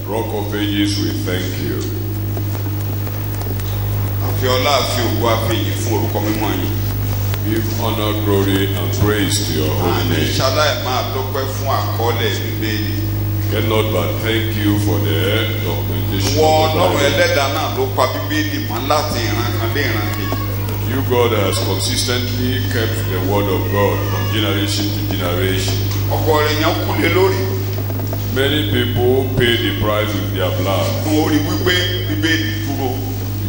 Rock of Ages, we thank you. Give honor, glory, and praise to your holy name. Cannot but thank you for the documentation of the Bible. You, God, has consistently kept the word of God from generation to generation. Many people paid the price with their blood.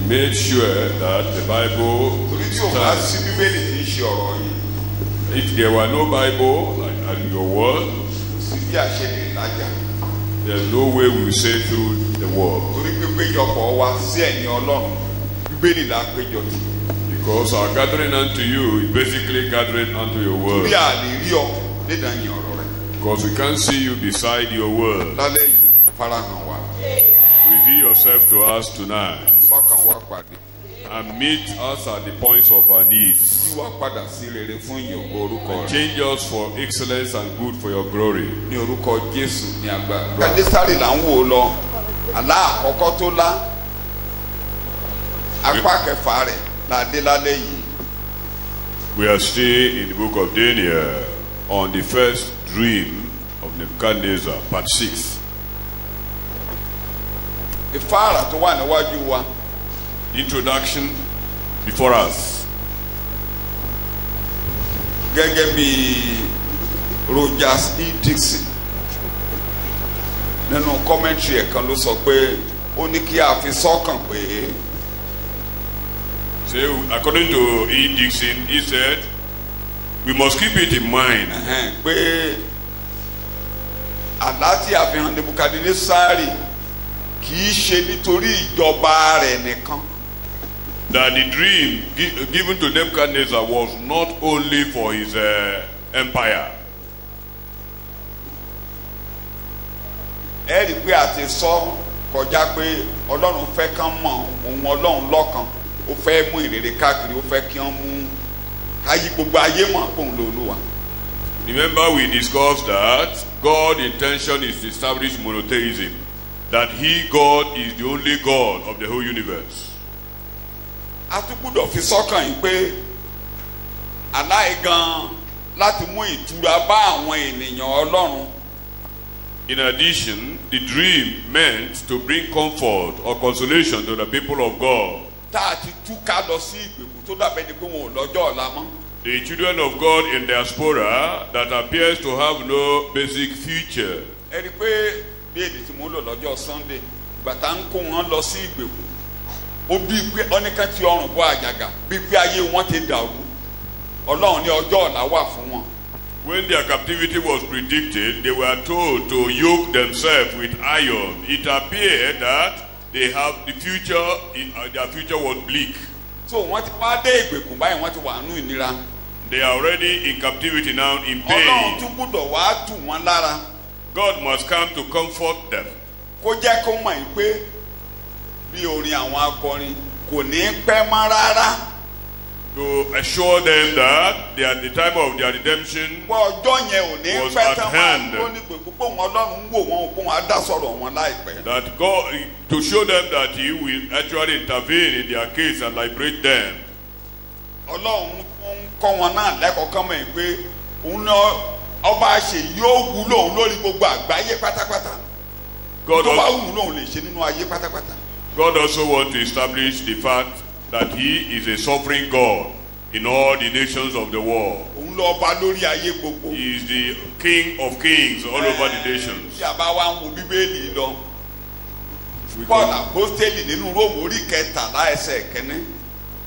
Made sure that the Bible stands. If there were no Bible like in your world, there's no way we will say through the world. Because our gathering unto you is basically gathering unto your word. Because we can't see you beside your word. Reveal yourself to us tonight. And meet us at the points of our needs. And change us for excellence and good for your glory. We are still in the book of Daniel on the first dream of Nebuchadnezzar, part 6. Introduction before us. Rogers E. Dixon nínú commentary ẹ̀kan ló sọ pé ó ní kí a fi sọ́kàn pé. So, according to E. Dixon, he said, we must keep it in mind. Pé àlá tí a fi hàn Nebukadnesari kì í ṣe nítorí ìjọba rẹ̀ nìkan. That the dream given to Nebuchadnezzar was not only for his empire. Ẹ rí pé a ti sọ kọjá pé Ọlọ́run fẹ́ kán mọ̀ òun Ọlọ́run lọ́kan, ó fẹ́ mú ìrere káàkiri, ó fẹ́ kí wọ́n mú káyí gbogbo ayé mọ̀ kóun lÓlúwa. Remember, we discussed that God's intention is to establish monotheism, that He, God, is the only God of the whole universe. A tún gbọ́dọ̀ fi sọ́kàn yìí pé aláìgan láti mú ìtura bá àwọn ènìyàn Ọlọ́run. In addition, the dream meant to bring comfort or consolation to the people of God. Tá a ti túká lọ sí ìgbèkùn tó dàbẹ́ ni pé wọn ò lọ́jọ́ ọ̀la mọ́. The children of God in diaspora that appears to have no basic future. Ẹ rí pé bí èdè tí mo lò lọ́jọ́ Sunday gbàtà ń kó wọn lọ sí ìgbèkùn. Ó bí pé ọ́nìkan ti ọrùn bọ́ àjàgà bí pé ayé wọn ti dàrú. Ọlọ́run ní ọjọ́ ọ̀la wà fún wọn. When their captivity was predicted, they were told to yoke themselves with iron. It appeared that they have the future, their future was bleak. So wọ́n ti wá dé ìgbèkùn báyìí wọ́n ti wà nínú ìnira. They are already in captivity now, in pain. Ọlọ́run tún gbọ́dọ̀ wá tù wọ́n lára. God must come to comfort them. Kó jẹ́ kó mọ̀ pé bí orin àwọn akọrin kò ní pẹ́ mọ́ rárá. To assure them that the time of their redemption was at hand. That God, to show them that He will actually intervene in their case and liberate them. God also wants to establish the fact that He is a sovereign God in all the nations of the world. He is the King of kings all over the nations.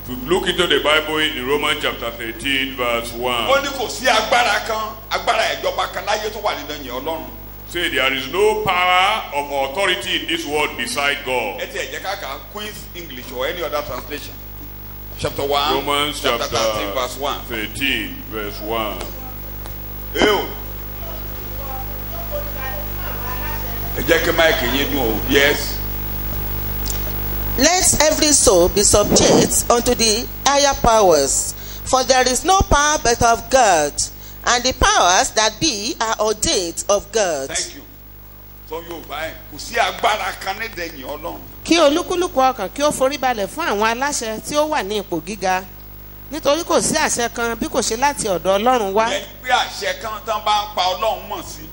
If we look into the Bible in Romans chapter 13 verse 1. Say there is no power of authority in this world beside God. Queen's English or any other translation. Chapter 1. Romans chapter 13 verse 1. 13 verse 1. Yes. Let every soul be subject unto the higher powers, for there is no power but of God, and the powers that be are ordained of God. Thank you. sọ Yorùbá ẹ̀ kò sí agbára kan nídẹ̀yìn Ọlọ́run. Kí olúkúlùkù ọkàn kí ó forí balẹ̀ fún àwọn aláṣẹ tí ó wà ní ipò gíga, nítorí kò sí àṣẹ kan bí kò ṣe láti ọ̀dọ̀ Ọlọ́run wá. Ìyẹn pé àṣẹ kan tán bá ń pa Ọlọ́run mọ̀ sí.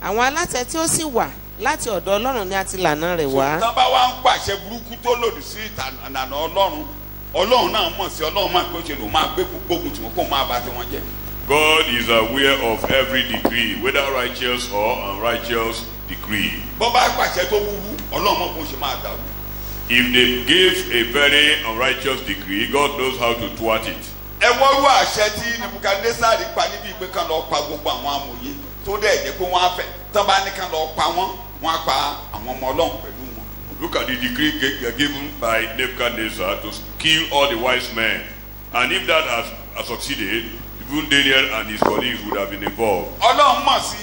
Àwọn aláṣẹ tí ó sì wà láti ọ̀dọ̀ Ọlọ́run ni a ti lànà rẹ̀ wá. Tán bá wá ń pàṣẹ burúkú tó lòdì sí ìlànà Ọlọ́run, Ọlọ́run náà mọ̀ sí, Ọlọ́run máa pé ṣe ló máa gbé gbógun tí wọ́n kó máa bá tí wọ́n jẹ́. God is aware of every decree, whether righteous or unrighteous decree. Bọ́ bá pàṣẹ tó wúwú, Ọlọ́run mọ̀ kó ṣe máa dàrú. If they give a very unrighteous decree, God knows how to thwart it. Ẹ wọ́rú àṣẹ tí Nebukadnesari pa níbi pé kán lọ pa gbogbo àwọn amòye tó dẹ̀ jẹ́ pé wọ́n á fẹ́ tán bá ní kán lọ pa wọ́n á pa àwọn ọmọ Ọlọ́run pẹ̀lú wọn. Look at the decree given by Nebuchadnezzar to kill all the wise men. And if that has succeeded, even Daniel and his colleagues would have been involved. Ọlọ́run mọ̀ sí.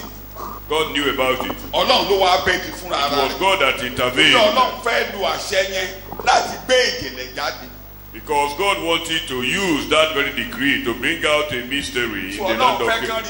God knew about it. Ọlọ́run ló wá bẹ́ẹ̀dì fúnra rẹ̀. It was God that intervened. Ọlọ́run fẹ́ lu àṣẹ yẹn láti gbé ìjìnlẹ̀ jáde. Because God wanted to use that very decree to bring out a mystery in the land of Babylon.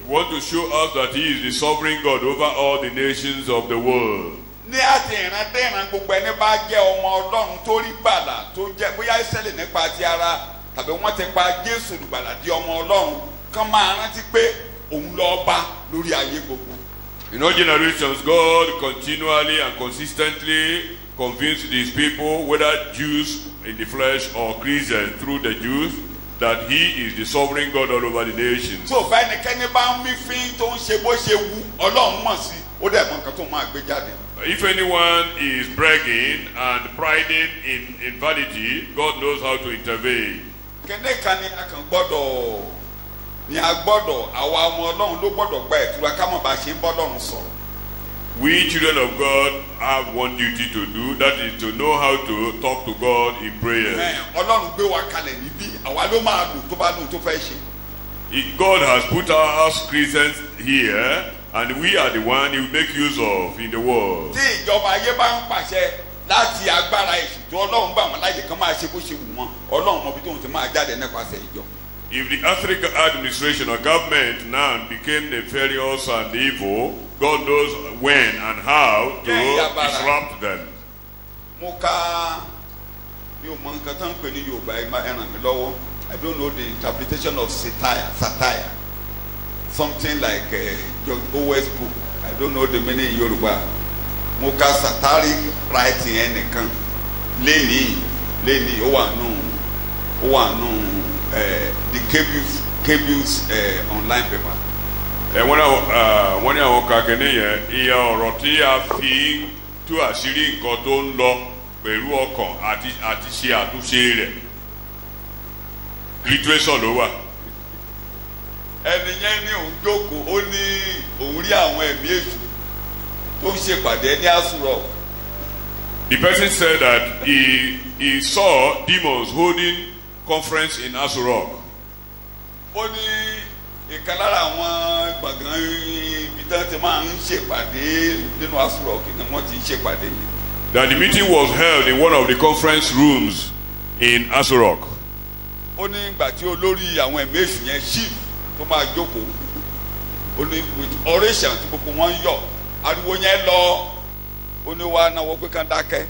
He wants to show us that He is the sovereign God over all the nations of the world. Ní àti ìrántẹ́ran gbogbo ẹni bá jẹ́ ọmọ Ọlọ́run tó rí gbàlà tó jẹ́ bóyá Ísírẹ́lì nípa ti ara tàbí wọ́n ti pa Jésù olùgbàlà di ọmọ Ọlọ́run kán máa rántí pé òun ló bá lórí ayé gbogbo. In all generations, God continually and consistently convinced these people, whether Jews in the flesh or Christians through the Jews, that He is the sovereign God all over the nations. So báyìí bá ń mí fín tó ń ṣe bó ṣe wù Ọlọ́run mọ̀ sí ó dẹ̀ mọ̀ nǹkan tó máa gbé jáde. If anyone is bragging and priding in vanity, God knows how to intervene. Kẹ́ndé kan ni a kàn gbọ́dọ̀ ni a gbọ́dọ̀ àwa ọmọ Ọlọ́run ló gbọ́dọ̀ gba ìtura ká mọ̀ bá ṣe ń bọ́ Ọlọ́run sọ̀rọ̀. We children of God have one duty to do, that is to know how to talk to God in prayer. Ọlọ́run gbé wa kalẹ̀ níbí àwa ló máa lò tó bá lò tó fẹ́ ṣe. God has put us Christians here, and we are the one He will make use of in the world. Tí ìjọba ayé bá ń pàṣẹ láti agbára èṣù tó Ọlọ́run gbà wọ́n láyè kan máa ṣe bó ṣe wù wọ́n, Ọlọ́run mọ̀ bí tóun ti máa jáde nípasẹ̀ ìjọ. If the African administration or government now became nefarious and evil, God knows when and how to disrupt them. Mo ka mi ò mọ nǹkan tó ń pè ní Yorùbá ẹ ràn mí lọ́wọ́. I don't know the interpretation of satire. Something like George Orwell's book. I don't know the meaning in Yoruba. Mo ka satiric writing ẹnìkan lẹ́ni ó wà nù the Cables online paper. Wọ́n ní àwọn kàkínní yẹn ìyá ọ̀rọ̀ tí a fi tú àṣírí nǹkan tó ń lọ pẹ̀lú ọkàn àti ṣe àtúnṣe rẹ̀. Literature ló wà. Ẹni yẹn ní òun jókòó ó ní òun rí àwọn ẹ̀mí èṣù tó ń ṣèpàdé ní Asurọ. The person said that he saw demons holding conference in Asurọ. Ó ní ìkan lára àwọn gbọ̀ngàn ibi tí wọ́n ti máa ń ṣèpàdé nínú Asurọ kí ni wọ́n ti ń ṣèpàdé yìí. That the meeting was held in one of the conference rooms in Asurọ. Ó ní ìgbà tí olórí àwọn ẹ̀mí èṣù yẹn chief tó máa jókòó ó ní with oration tí gbogbo wọn yọ ariwo yẹn lọ ó ní wàá náwó pé kán dákẹ́.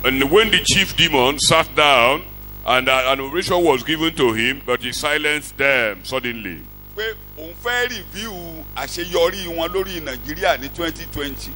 And when the chief demon sat down and an oration was given to him, but he silenced them suddenly. Pé òun fẹ́ review àṣeyọrí wọn lórí Nàìjíríà ní 2020.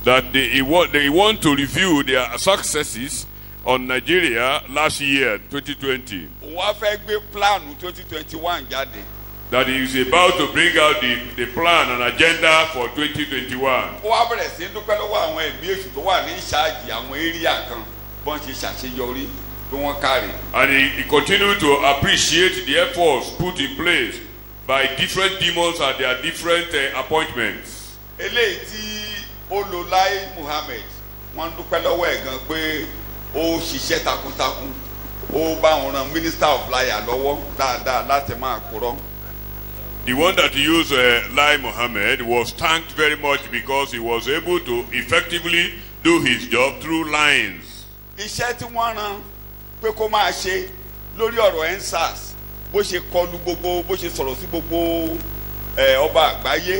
That they want to review their successes on Nigeria last year, 2020. Òun wá fẹ́ gbé plan 2021 jáde. That he is about to bring out the plan and agenda for 2021. Ó wá bẹ̀rẹ̀ sí dúpẹ́ lọ́wọ́ àwọn ẹ̀mí èṣù tó wà ní ìṣáàjì àwọn area kan bọ́n ṣe ṣàṣeyọrí bí wọ́n kárí. And he continued to appreciate the efforts put in place by different demons at their different appointments. Eléyìí tí Ololai Muhammed wọ́n dúpẹ́ lọ́wọ́ ẹ̀ gan pé ó ṣiṣẹ́ takuntakun ó bá wọn ran Minister of Liar lọ́wọ́ dáadáa láti máa kúrọ́. The one that used Lai Mohammed was thanked very much because he was able to effectively do his job through lines. Iṣẹ́ tí wọ́n rán pé kó máa ṣe lórí ọ̀rọ̀ EndSARS bó ṣe kọlu gbogbo bó ṣe sọ̀rọ̀ sí gbogbo ọba àgbáyé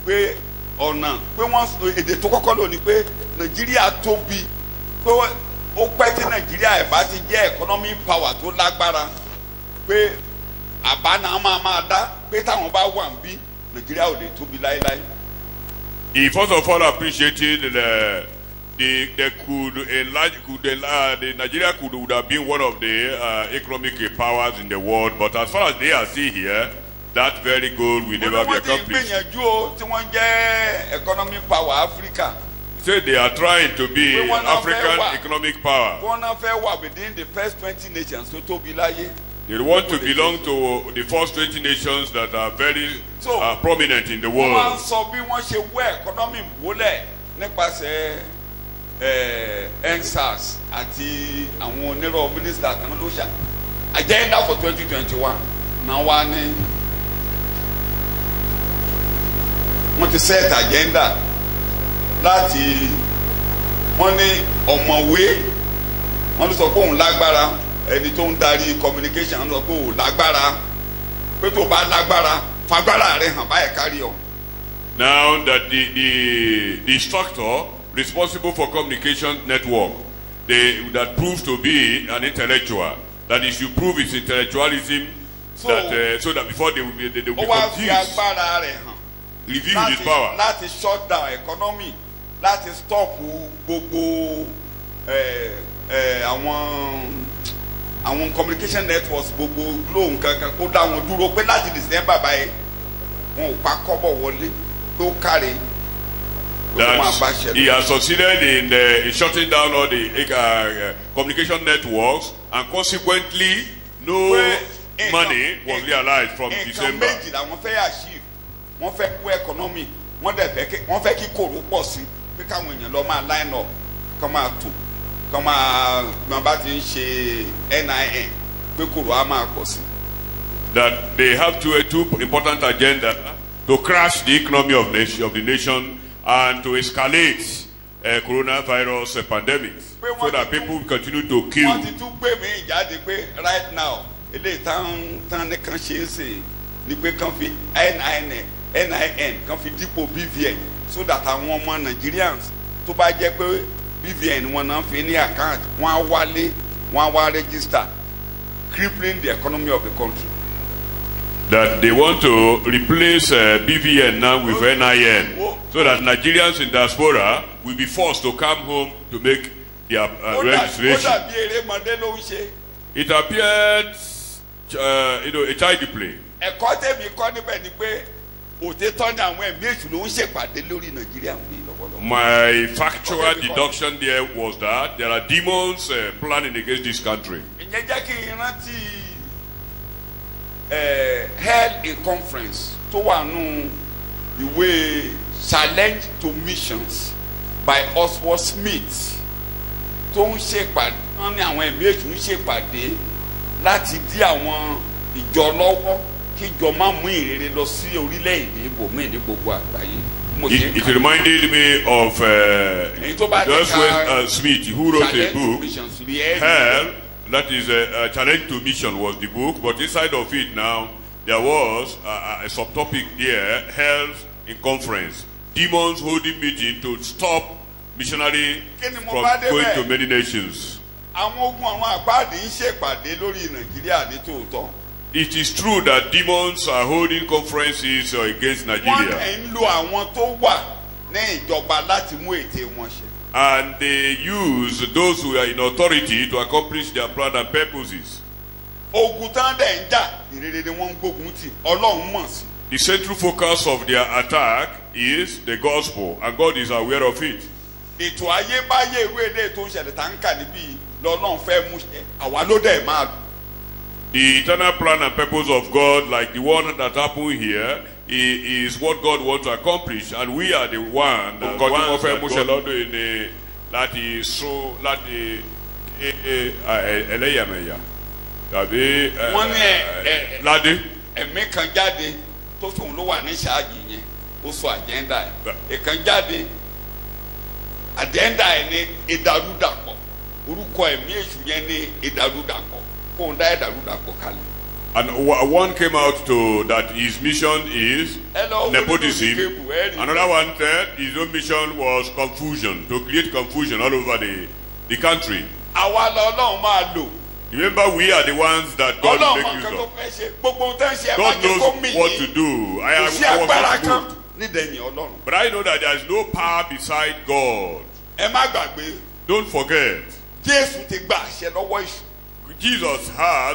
pé ọ̀nà pé wọ́n èdè tó kọ́kọ́ lò ní pé Nàìjíríà tóbi pé ó pẹ́ tí Nàìjíríà ẹ̀ bá ti jẹ́ economic power tó lágbára pé àbá náà máa dá pé táwọn bá wà ń bí Nàìjíríà ò lè tóbi láéláé. He first of all appreciated they could enlarge, the Nigeria would have been one of the economic powers in the world, but as far as they are still here, that very goal will never be accomplished. Economic power Africa. Say they are trying to be African economic power. Within the first 20 nations to be like. They want to belong to the first 20 nations that are very prominent in the world. So we want to work economic NSAS àti àwọn onírọ̀ minister kan ló ṣà agenda for 2021 náà wá ní wọ́n ti set agenda láti wọ́n ní ọ̀mọ̀wé wọ́n ló sọ pé òun lágbára ẹni tó ń darí communication ló sọ pé òun lágbára pé tó bá lágbára fagbára rẹ̀ hàn báyìí kárí ọ. Now that the structure responsible for communication network, that proves to be an intellectual, that he should prove his intellectualism, so that before they will be confused, reveal his power. Láti shut down economy, láti stop gbogbo àwọn communication networks gbogbo glow nǹkan kó dá wọn dúró pé láti December báyìí wọn ò pa kọ́bọ̀ wọlé tó kárí. That he has succeeded in shutting down all the communication networks, and consequently no money was realized from December. Wọ́n fẹ́ kó economy, wọ́n fẹ́ kí kòrò pọ̀ sí pé káwọn èèyàn lọ máa line up kọ́ máa tò kọ́ máa bá ti ń ṣe NIN pé kòrò á máa pọ̀ sí. That they have two important agendas: to crash the economy of the nation and to escalate coronavirus pandemic, so that people will continue to kill. Wọ́n ti tún gbé mi jáde pé right now eléyìí tán ní kan ṣe é ṣe ni pé kan fi NIN kan fi dípò BVN, so that àwọn ọmọ Nigerians tó bá jẹ́ pé BVN wọn náà fi ní account wọ́n á wálé wọ́n á wá register, crippling the economy of the country. That they want to replace BVN now with NIN, so that Nigerians in diaspora will be forced to come home to make their registration. It appeared, a child's play. My factual deduction there was that there are demons planning against this country. Held a conference tó wà nù ìwé challenge to missions by Oswald Smith tó ń ṣèpàdé wọ́n ní àwọn ẹ̀mí èṣù ń ṣèpàdé láti dí àwọn ìjọ lọ́wọ́ kí ìjọ má mú ìrere lọ sí orílẹ̀-èdè ibòmíì ní gbogbo àgbáyé. It reminded me of Oswald Smith, who wrote a book, Hell. That is a challenge to mission was the book, but inside of it now there was a subtopic there, health in conference, demons holding meeting to stop missionary from going to many nations. It is true that demons are holding conferences against Nigeria. And they use those who are in authority to accomplish their plan and purposes. The central focus of their attack is the gospel, and God is aware of it. The eternal plan and purpose of God, like the one that happened here, is what God wants to accomplish, and we are the one that God láti so láti ẹlẹ́yàmẹ̀yà tàbí ládé. Ẹ̀mí kan jáde tó fún ló wà ní ṣáàjì yẹn ó sọ àjẹ́ndà ẹ̀ ẹ̀kan jáde àjẹ́ndà ẹ̀ ní ìdàrúdàpọ̀ orúkọ ẹ̀mí èṣù yẹn ní ìdàrúdàpọ̀ kó ń dá ìdàrúdàpọ̀ kalẹ̀. And one came out to that his mission is nepotism. Another one said his own mission was confusion, to create confusion all over the country. Remember, we are the ones that God will make use of. God knows what to do. I was not good. But I know that there is no power beside God. Don't forget. Jesus has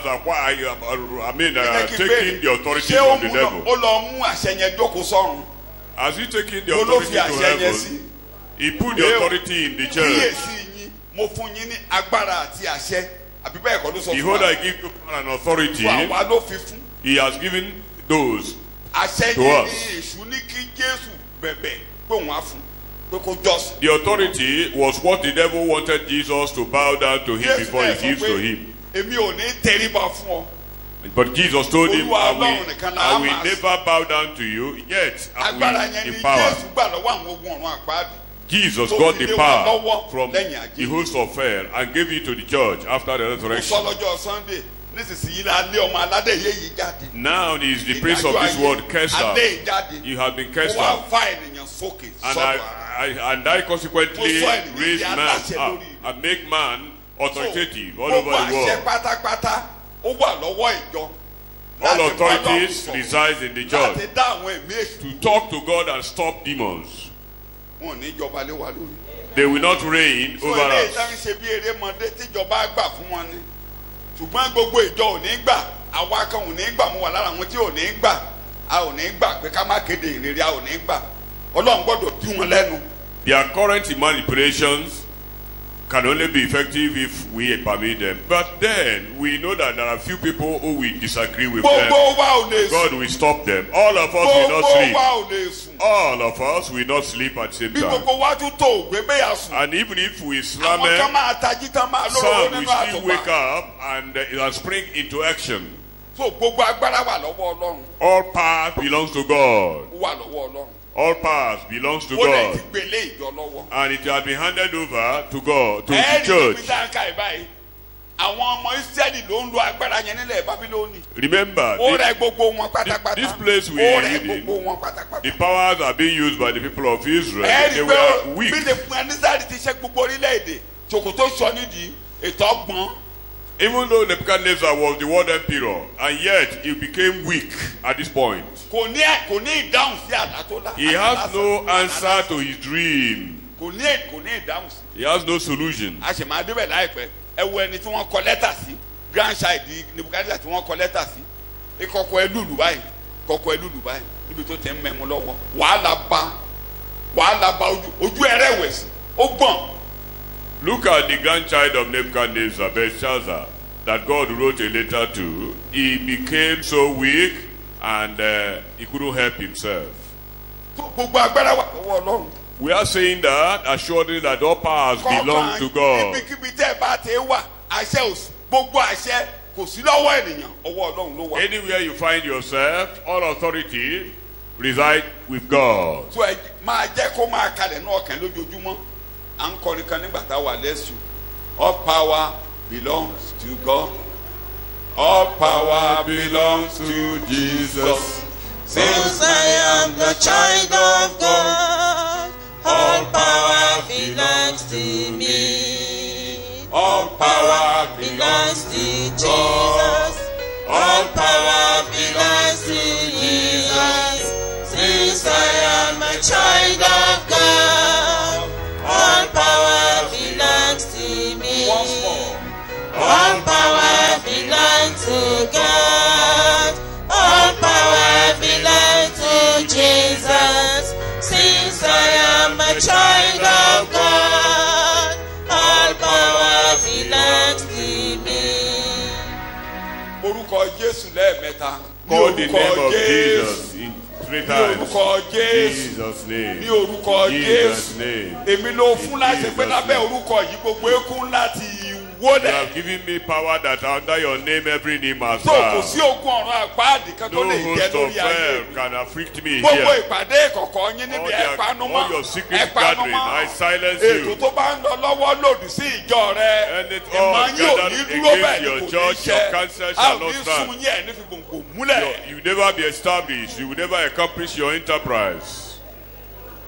taken the authority from the devil. As he taken the authority to heaven, he put the authority in the church. Behold, I give you power and authority. He has given those to us. The authority was what the devil wanted Jesus to bow down to him before he gives to him. But Jesus told him, I will never bow down to you, yet I will empower. Jesus got the power from the host of hell and gave it to the church after the resurrection. Now he is the prince of this world, cursed out. You have been cursed out. And I consequently raise man up and make man authoritative all over the world. All authorities reside in the church to talk to God and stop demons. They will not reign over us. Their current manipulations can only be effective if we permit them. But then we know that there are few people who will disagree with them. God will stop them. All of us will not sleep. All of us will not sleep at the same time. And even if we slumber, some will still wake up and spring into action. All power belongs to God. All powers belongs to God. And it has been handed over to God, to the church. Remember, this place we are in, the powers are being used by the people of Israel. They were weak. Even though Nebuchadnezzar was the world emperor, and yet he became weak at this point. He has no answer to his dream. He has no solution. Look at the grandchild of Nebuchadnezzar, Belshazzar, that God wrote a letter to. He became so weak and he couldn't help himself. We are saying that, assuredly, that all powers belong to God. Anywhere you find yourself, all authority reside with God. All power belongs to God. All power belongs to Jesus. Since I am the child of God, all power belongs to me. All power belongs to Jesus. All power belongs to Jesus. Since I am a child of God, all power belongs to me. Once more. All power belongs to God. All power belongs to Jesus. Since I am a child of God, all power belongs to me. Call the name of Jesus in 3 times. Jesus' name. Jesus' name. wólẹ̀. You have given me power that under your name every knee must So kò bow. sí ogun ọ̀run àpáàdì kan tó No lè jẹ́ host lórí of ayé hell mi. can afflict me Gbogbo here. ìpàdé ìkọ̀kọ̀ yín níbi All your secret gathering, I silence ètò you. tó bá ń lọ lọ́wọ́ lòdì sí ìjọ rẹ. And it all Ìmọ̀ yóò ní gathered dúró bẹ́ẹ̀ against ni your kò ní church, your ṣẹ. counsel A shall ò not ní stand. sun yẹn ní fi gbòǹgbò múlẹ̀. You will never be established. You will never accomplish your enterprise.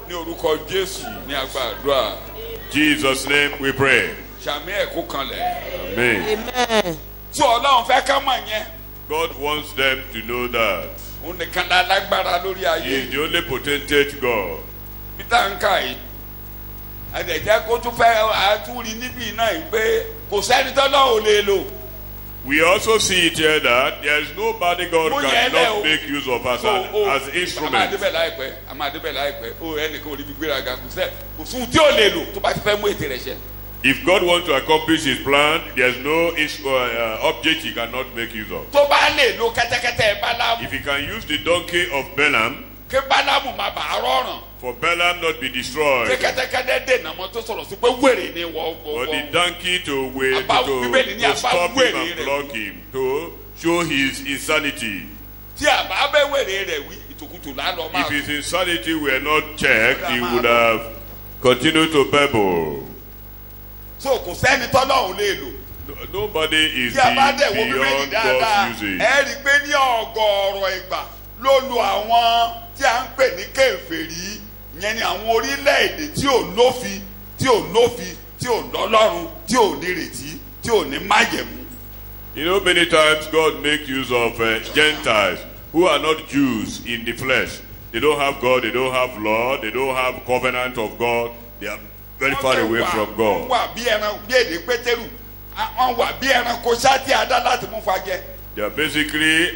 Ní orúkọ Jésù ní agbàdúrà. Jesus' name we pray. Sàmì ẹ̀kú kanlẹ̀. Amen. Amen. Tí Ọlọ́run fẹ́ ká mọ̀ yẹn. God wants them to know that Òun nìkan la lágbára lórí He ayé. is the only potentate God. Peter ń kà yìí. Àdẹ̀jẹ́ kó tún fẹ́ àtúrí níbí náà yìí pé kò sẹ́ni tọ́lọ́ ò lè lò. We also see it here that there is nobody God Mo yẹ ẹ lẹ́ cannot o. make use of as A instrument. máa débẹ̀ láìpẹ́. O ẹnìkan ò rí bí gbéraga kò sún tí ò lè lò tó bá ti fẹ́ mú ètè rẹ̀ ṣẹ. If God wants to accomplish His plan, there is no object He cannot make use of. Tó bá lè lo kẹ́tẹ́kẹ́tẹ́ Bálámù. If He can use the donkey of Balaam, Kí Bálámù má bàa rọrùn. for Balaam not be Kí destroyed, kẹ́tẹ́kẹ́tẹ́ dènà mọ́ tó sọ̀rọ̀ sí pé wèrè ni for the wọ́n. donkey to Bíbélì ní stop him wèrè and rẹ̀. block him, to show his insanity. Tí àbá bẹ́ wèrè rẹ̀ wí ìtòkùtò lálọ́ máa. If his insanity were not checked, he would have continued to pebble. So kò sẹ́ni tọ́lọ́ ò lè lò. Nobody is Tí a bá dẹ̀ wo Bíbélì beyond dáadáa, God's usage. ẹ rí i pé ní ọgọ́rọ̀ ìgbà ló lu àwọn tí a ń pè ní kèfèrí, yẹn ni àwọn orílẹ̀-èdè tí ò lófin, tí ò lọ́lọ́run, tí ò nírètí, tí ò ní májẹ̀mú. You know, many times God makes use of Gentiles who are not Jews in the flesh. They don't have God, they don't have law, they don't have covenant of God. They are very far away from Wọ́n God. wà bí ẹran bí èdè Pétérù, wọ́n wà bí ẹranko ṣáàtì adá láti mú fajẹ. They are basically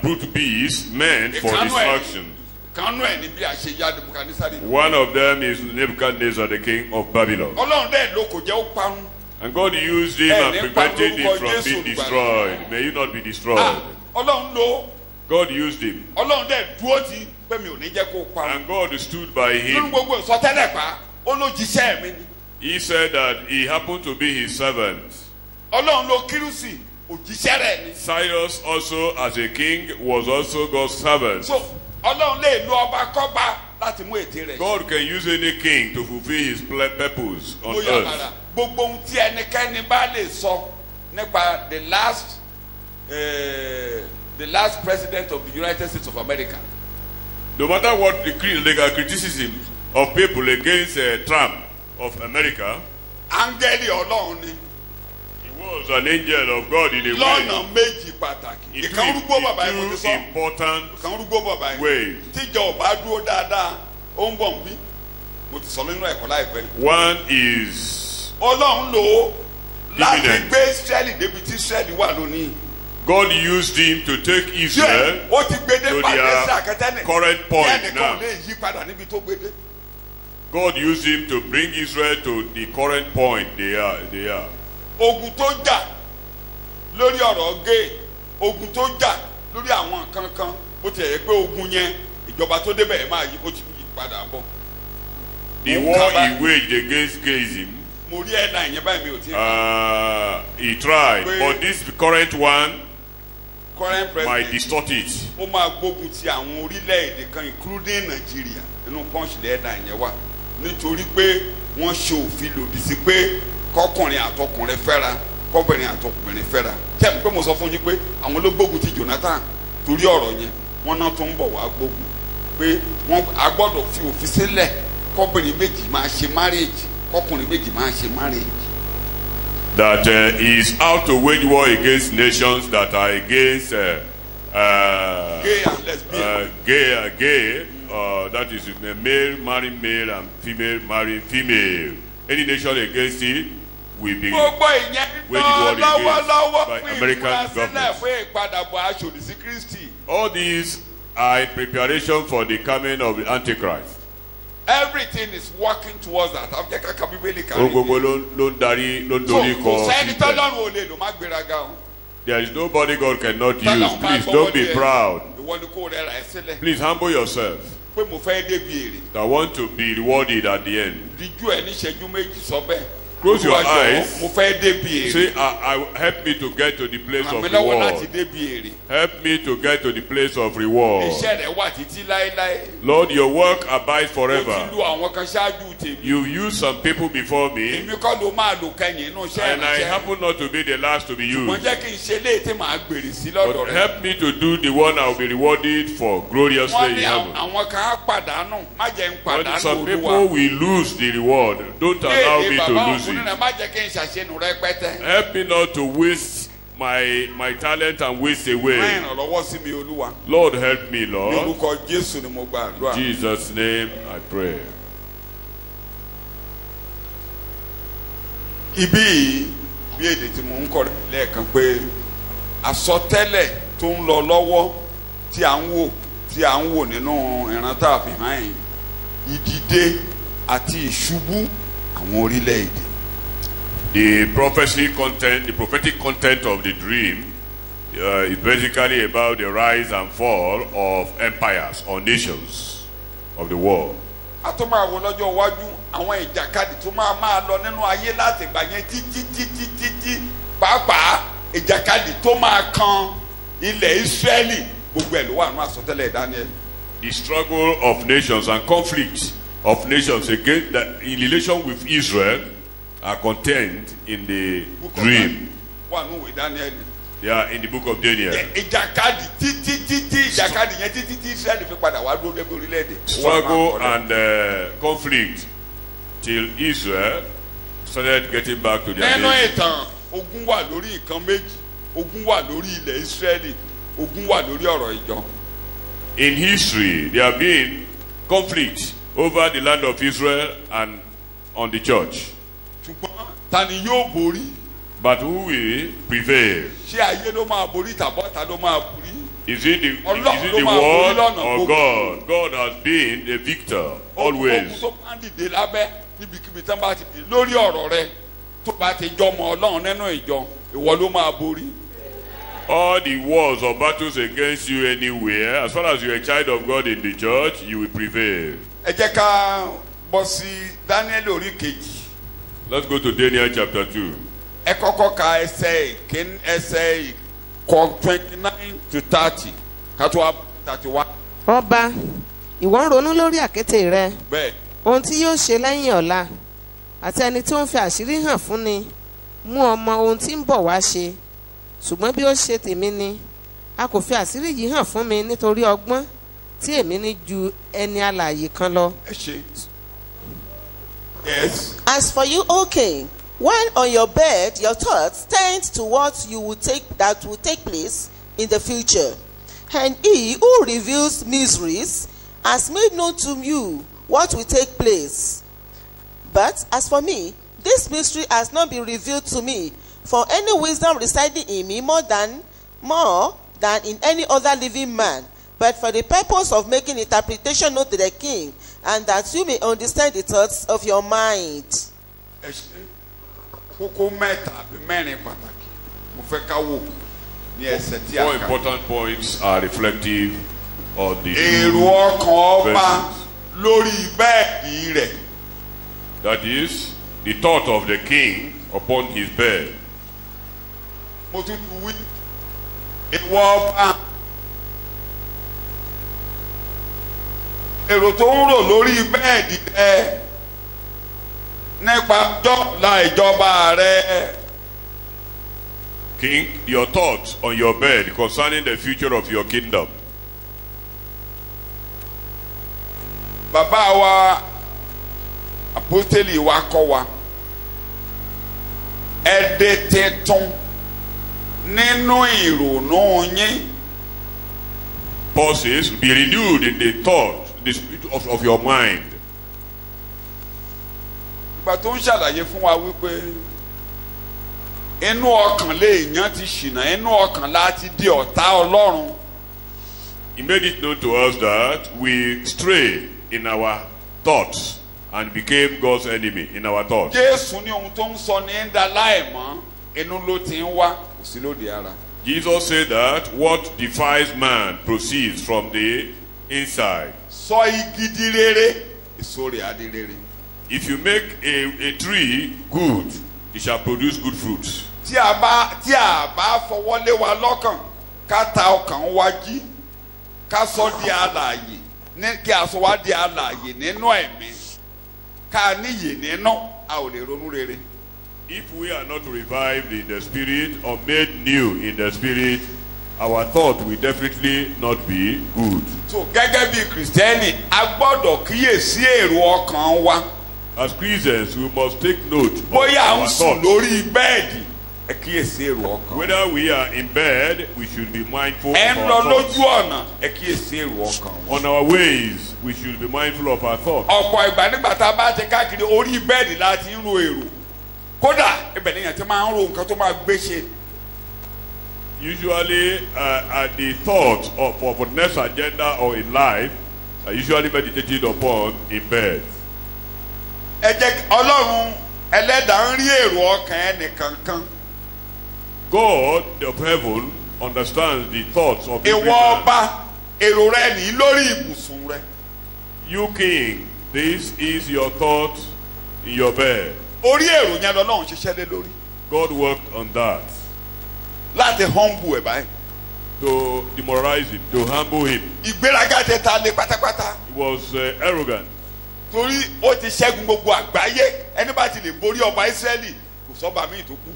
brute beasts meant for destruction. Kánú ẹ̀ ní bí a ṣe yá Nebukadnesari. One of them is Nebuchadnezzar, the king of Babylon. Ọlọ́run dẹ̀ ló kò jẹ́ ó parun. And God used him and prevented him from being destroyed. May you not be destroyed. Ọlọ́run ló. God used him. Ọlọ́run dẹ̀ dúró ti pé mi ò ní jẹ́ kó parun. And God stood by Nínú him. gbogbo ìsọtẹ́lẹ̀ pa, ó ló jíṣẹ́ mi ni. He said that he happened to be his servant. Ọlọ́run ló Kírúsì, òjíṣẹ́ rẹ̀ ni. Cyrus also, as a king, was also God's servant. So Ọlọ́run lè lo ọba kọ́ba láti mú ète rẹ̀. God can use any king to fulfill his purpose on Ó yà earth. bàrà. Gbogbo ohun tí ẹnikẹ́ni bá lè sọ nípa the last president of the United States of America. No matter what the criticism of people against Trump of America, Áńgẹ́lì Ọlọ́run ni. he was an angel of God in a Lọ́nà way. méjì pàtàkì. In Ìkan rúgbó bàbá yẹn mo ti two sọ. important Ìkan rúgbó bàbá yẹn. ways. Tíjọ ò bá dúró dáadáa, ó ń bọ̀ ń bí. Mo ti sọ nínú ẹ̀kọ́ láìpẹ́. One is Ọlọ́run lò ó láti Dividend. gbé Ísírẹ́lì débi tí Ísírẹ́lì wà lónìí. God used him to take Israel Díẹ̀ ó ti gbé dé to pàdé sí their àkẹ́tẹ́nì. current point Ẹnìkan ò now. lè yí padà níbi tó gbé dé. God used him to bring Israel to the current point they are. Ogun tó jà lórí ọ̀rọ̀ gay, ogun tó jà lórí àwọn nǹkan kan, bó ti yẹ pé ogun yẹn ìjọba tó débẹ̀ ẹ̀ máa yí ó ti yí padà bọ̀. The war he waged against gayism, Mo rí ẹ̀dá ìyẹn báyìí mi ò tí ì he tried, but this current one current might president distort it. ó máa gbógun ti àwọn orílẹ̀-èdè kan including Nigeria nínú punch lẹ́ẹ̀dá ìyẹn wà nítorí pé wọ́n ṣe òfin lòdì sí pé kọkùnrin àtọkùnrin fẹ́ra kọbìnrin àtọkùnrin fẹ́ra tẹ́mi pé mo sọ fún yín pé àwọn ló gbógun ti Jonathan torí ọ̀rọ̀ yẹn wọ́n náà tó ń bọ̀ wá gbógun pé wọ́n a gbọ́dọ̀ fi òfin sílẹ̀ kọbìnrin méjì máa ṣe marriage kọkùnrin méjì máa ṣe marriage. That he is out to wage war against nations that are against Gay and lesbian. gay. That is male marrying male and female marrying female. Any nation against it will be Gbogbo ìyẹn waged war náà lọ́wọ́lọ́wọ́ by fún American ìmúrasílẹ̀ government. fún ìpadàbọ̀ aṣòdì sí Kristi. All these are in preparation for the coming of the Antichrist. Everything is working towards that. Àwọn jẹ́ káka Bíbélì kan. Ohun gbogbo ló ń darí ló ń dorí kò kọ sẹ́ni síbẹ̀. tọ́lọ́run ò lè lò má gbéraga o. There is nobody God cannot use. Tọ́lọ́run bá Please gbọ́wọ́ don't be díẹ̀. proud. Ìwọ ni kò rẹ́ra ẹ sílẹ̀. Please humble yourself. Pé mo fẹ́ débi èrè. I want to be rewarded at the end. Díjú ẹ ní ìṣẹ́jú méjì sọ bẹ́ẹ̀. Close your eyes. Mo fẹ́ débi èrè. Say, help me to get to the place of Ràn mí lọ́wọ́ láti reward. débi èrè. Help me to get to the place of reward. Iṣẹ́ rẹ̀ wà títí láéláé. Lord, your work abides Ó forever. ti lu àwọn kan ṣáájú tèmi. You've used some people before me, Èmi kọ́ ló máa lò kẹ́yìn inú iṣẹ́ and I ìrìnsẹ̀. happen not to be the last to be Mo used. jẹ́ kí n ṣe léè tí màá gbèrè sí lọ́dọ̀ But rẹ̀. help me to do the one I will be rewarded for gloriously Wọ́n in ní heaven. àwọn kan á pàdánù. Má jẹ́ ń But pàdánù some people Olúwa. will lose the reward. Don't allow me to lose Bàbá it. má jẹ́ kí n ṣàṣenù rẹpẹtẹ. Help me not to waste my talent and waste Má away. ìrànlọ́wọ́ sí mi Olúwa. Lord, help me, Ní Lord. orúkọ Jésù ni mo gbàdúrà. In Jesus' name I pray. Ibí yìí bí èdè tí mo ń kọ́ lẹ́ẹ̀kan pé àsọtẹ́lẹ̀ tó ń lọ lọ́wọ́ tí à ń wò nínú ìran tá a fi hàn yìí, ìdìde àti ìṣubú àwọn orílẹ̀-èdè. The prophetic content of the dream is basically about the rise and fall of empires or nations of the world. A tó máa wo lọ́jọ́ iwájú àwọn ìjàkadì tó máa lọ nínú ayé láti ìgbà yẹn títí pàápàá ìjàkadì tó máa kan ilẹ̀ Ísírẹ́lì gbogbo ẹ̀ ló wà nínú àsọtẹ́lẹ̀ Daniel. The struggle of nations and conflict of nations against in relation with Israel are contained in the dream. Wà nínú ìwé Daniel. They are in the book of Daniel. Ìjàkadì ìjàkadì yẹn títí Ísírẹ́lì fi padà wá dúró gẹ́gẹ́ orílẹ̀-èdè. Struggle and conflict till Israel started getting back to their nínú nation. ìtàn ogun wà lórí nǹkan méjì, ogun wà lórí ilẹ̀ Ísírẹ́lì, ogun wà lórí ọ̀rọ̀ ìjọ. In history, there have been conflicts over the land of Israel and on the church. Ṣùgbọ́n ta ni yóò borí? But who will prevail? Ṣé ayé ló máa borí tàbọ́ta ló máa borí? Is it the world or God? God has been a victor always. Ogun tó máa ń dìde lábẹ́ níbikíbi tán bá ti dì lórí ọ̀rọ̀ rẹ tó bá ti jọmọ Ọlọ́run nínú ìjọ ìwọ ló máa borí. All the wars or battles against you anywhere, as far as you're a child of God in the church, you will prevail. Ẹ jẹ́ ká bọ́ sí Daniel orí kejì. Let's go to Daniel chapter 2. Ẹ kọ́kọ́ ka ẹsẹ̀ 29 to 30 kátó wá 31. ọba ìwọ ń ronú lórí àkéte rẹ Bẹ́ẹ̀ ohun tí yóò ṣe lẹ́yìn ọ̀la àti ẹni tí ó ń fi àṣírí hàn fún ni mú ọmọ ohun tí ń bọ̀ wá ṣe ṣùgbọ́n bí ó ṣe tèmi ni a kò fi àṣírí yìí hàn fún mi nítorí ọgbọ́n tí èmi ní ju ẹni alààyè kan lọ. ẹ ṣe. Yes. As for you, O king, when on your bed your thoughts tend to what you will take place in the future, and he who reveals mysteries has made known to you what will take place. But as for me, this mystery has not been revealed to me, for any wisdom residing in me more than in any other living man, but for the purpose of making interpretation known to the king, and that you may understand the thoughts of your mind. Ẹ ṣe kókó mẹ́ta àbí mẹ́rin pàtàkì mo fẹ́ ká wò ní ẹsẹ̀ tí a kà. 4 important points are reflective of the èrò ọkàn ọba verses. lórí bẹ́ẹ̀dì rẹ̀. That is, the thought of the king upon his bed. Mo tún tu wí ìwọ ọba èrò tó ń rò lórí bẹ́ẹ̀dì rẹ̀ nípa jọ́la ìjọba rẹ̀. King, your thoughts on your bed concerning the future of your kingdom. Bàbá wa apostoli wa kọ́ wa ẹ̀dẹ̀ tẹ̀tún nínú ìrònú yín. Paul says, be renewed in the thought, the spirit of your mind. Ìgbà tó ń ṣàlàyé fún wa wípé inú ọkàn lèèyàn ti ṣìnà, inú ọkàn láti di ọ̀tá Ọlọ́run. He made it known to us that we strayed in our thoughts and became God's enemy in our thoughts. Jésù ní ohun tó ń sọ ní ń da láìmọ́ inú ló ti ń wá kò sí lóde ara. Jesus said that what defies man proceeds from the inside. Sọ igi di rere, èso rẹ̀ á di rere. If you make a tree good, it shall produce good fruits. Tí a bá fọwọ́ lé wa lọ́kàn, ká ta ọkàn wa jí, ká sọ di alààyè, kí a sọ wá di alààyè nínú ẹ̀mí, ká níyè nínú, a ò lè ronú rere. If we are not revived in the spirit or made new in the spirit, our thought will definitely not be good. So gẹ́gẹ́ bí Kristẹni, a gbọ́dọ̀ kíyèsí èrò ọkàn wa. As Christians, we must take note of Bóyá our ń sùn thoughts. lórí bẹ́ẹ̀dì, ẹ kíyèsí èrò ọkàn. Whether we are in bed, we should be mindful Ẹ of ń our lọ thoughts. lójú ọ̀nà, ẹ kíyèsí èrò ọkàn. On our ways, we should be mindful of our thoughts. Ọ̀pọ̀ ìgbà nígbà tá a bá ti káàkiri orí bẹ́ẹ̀dì láti ń ro èrò. Kódà ibẹ̀ nìyẹn ti máa ń ro nǹkan tó máa gbé ṣe. Usually, the thoughts of the next agenda or in life are usually meditated upon in bed. Ẹ jẹ́ Ọlọ́run ẹlẹ́dàá ń rí èrò ọkàn ẹnìkankan. God of heaven understands the thoughts of every Ìwọ man. ọba èrò rẹ ní lórí ibùsùn rẹ. You king, this is your thought in your bed. Orí èrò yẹn lọ́lọ́run ṣiṣẹ́ lé lórí. God worked on that Láti humble ẹ̀ báyìí. to demoralize him, to humble him. Ìgbéraga tẹ ta lé pátápátá. He was arrogant. Torí ó ti ṣẹ́gun gbogbo àgbáyé. Ẹni bá ti lè borí ọba Ísírẹ́lì kò sọ́ba míì tó kù.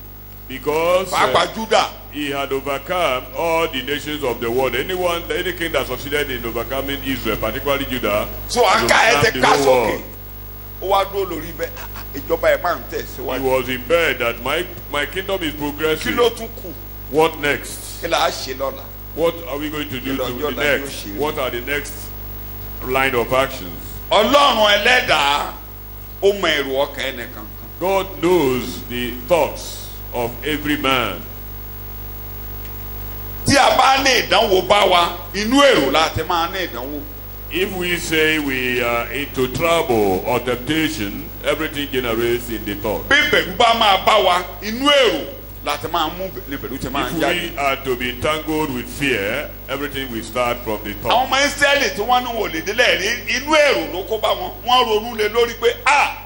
Because Pàápàá Júdà. he had overcome all the nations of the world. Any king that succeeded in overcoming Israel, particularly Judah, So had aka ẹ overcome ti the ká whole sókè. world. Ó wá dúró lórí bẹ́ẹ̀. Ìjọba ẹ̀ máa ń He tẹ̀síwájú. was in bed that my kingdom is Kí progressing. ló tún kù? What next? Kí la á ṣe lọ́la? What are we going to do to Lọ́jọ́ the la yóò next? ṣe. What are the next line of actions? Ọlọ́run ẹlẹ́dàá ó mọ èrò ọkàn ẹnìkankan. God knows the thoughts of every man. Tí a bá ní ìdánwò bá wa, inú èrò láti máa ní ìdánwò. If we say we are into trouble or temptation, everything generates in the thought. Bí bẹ̀rù bá máa bá wa, inú èrò láti máa mú ní bẹ̀rù tí máa ń If jáde. we are to be entangled with fear, everything will start from the Àwọn thought. ọmọ Ísírẹ́lì tí wọ́n ní wò lè délẹ̀ rí inú èrò ló kó bá wọn. Wọ́n ronú lé lórí pé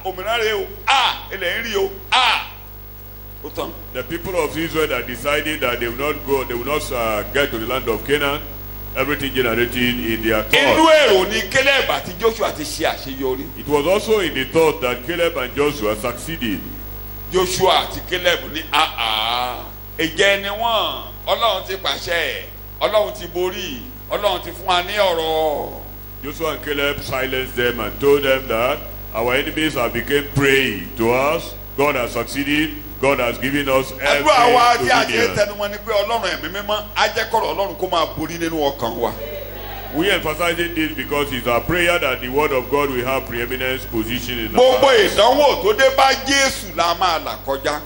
òmìnira rèé o, ilẹ̀ ń rí o, ó tán. The people of Israel that decided that they will not go, they will not get to the land of Canaan, everything generated in their Inú thought. èrò ni Caleb àti Joshua ti ṣe àṣeyọrí. It was also in the thought that Caleb and Joshua succeeded. Joshua àti Caleb ní ẹ̀jẹ̀ ni wọ́n. Ọlọ́run ti pàṣẹ, Ọlọ́run ti borí, Ọlọ́run ti fún wa ní ọ̀rọ̀. Joshua and Caleb silenced them and told them that our enemies have become prey to us. God has succeeded. God has given us every Àdúrà wa tí a ṣe obedience. tẹnumọ́ ni pé Ọlọ́run ẹ̀mí mímọ́ á jẹ́ kọ́rọ̀ Ọlọ́run kó máa borí nínú ọkàn wa. We emphasizing this because it's our prayer that the word of God will have preeminence position in our Gbogbo lives. ìdánwò tó dé bá Jésù la máa là kọjá.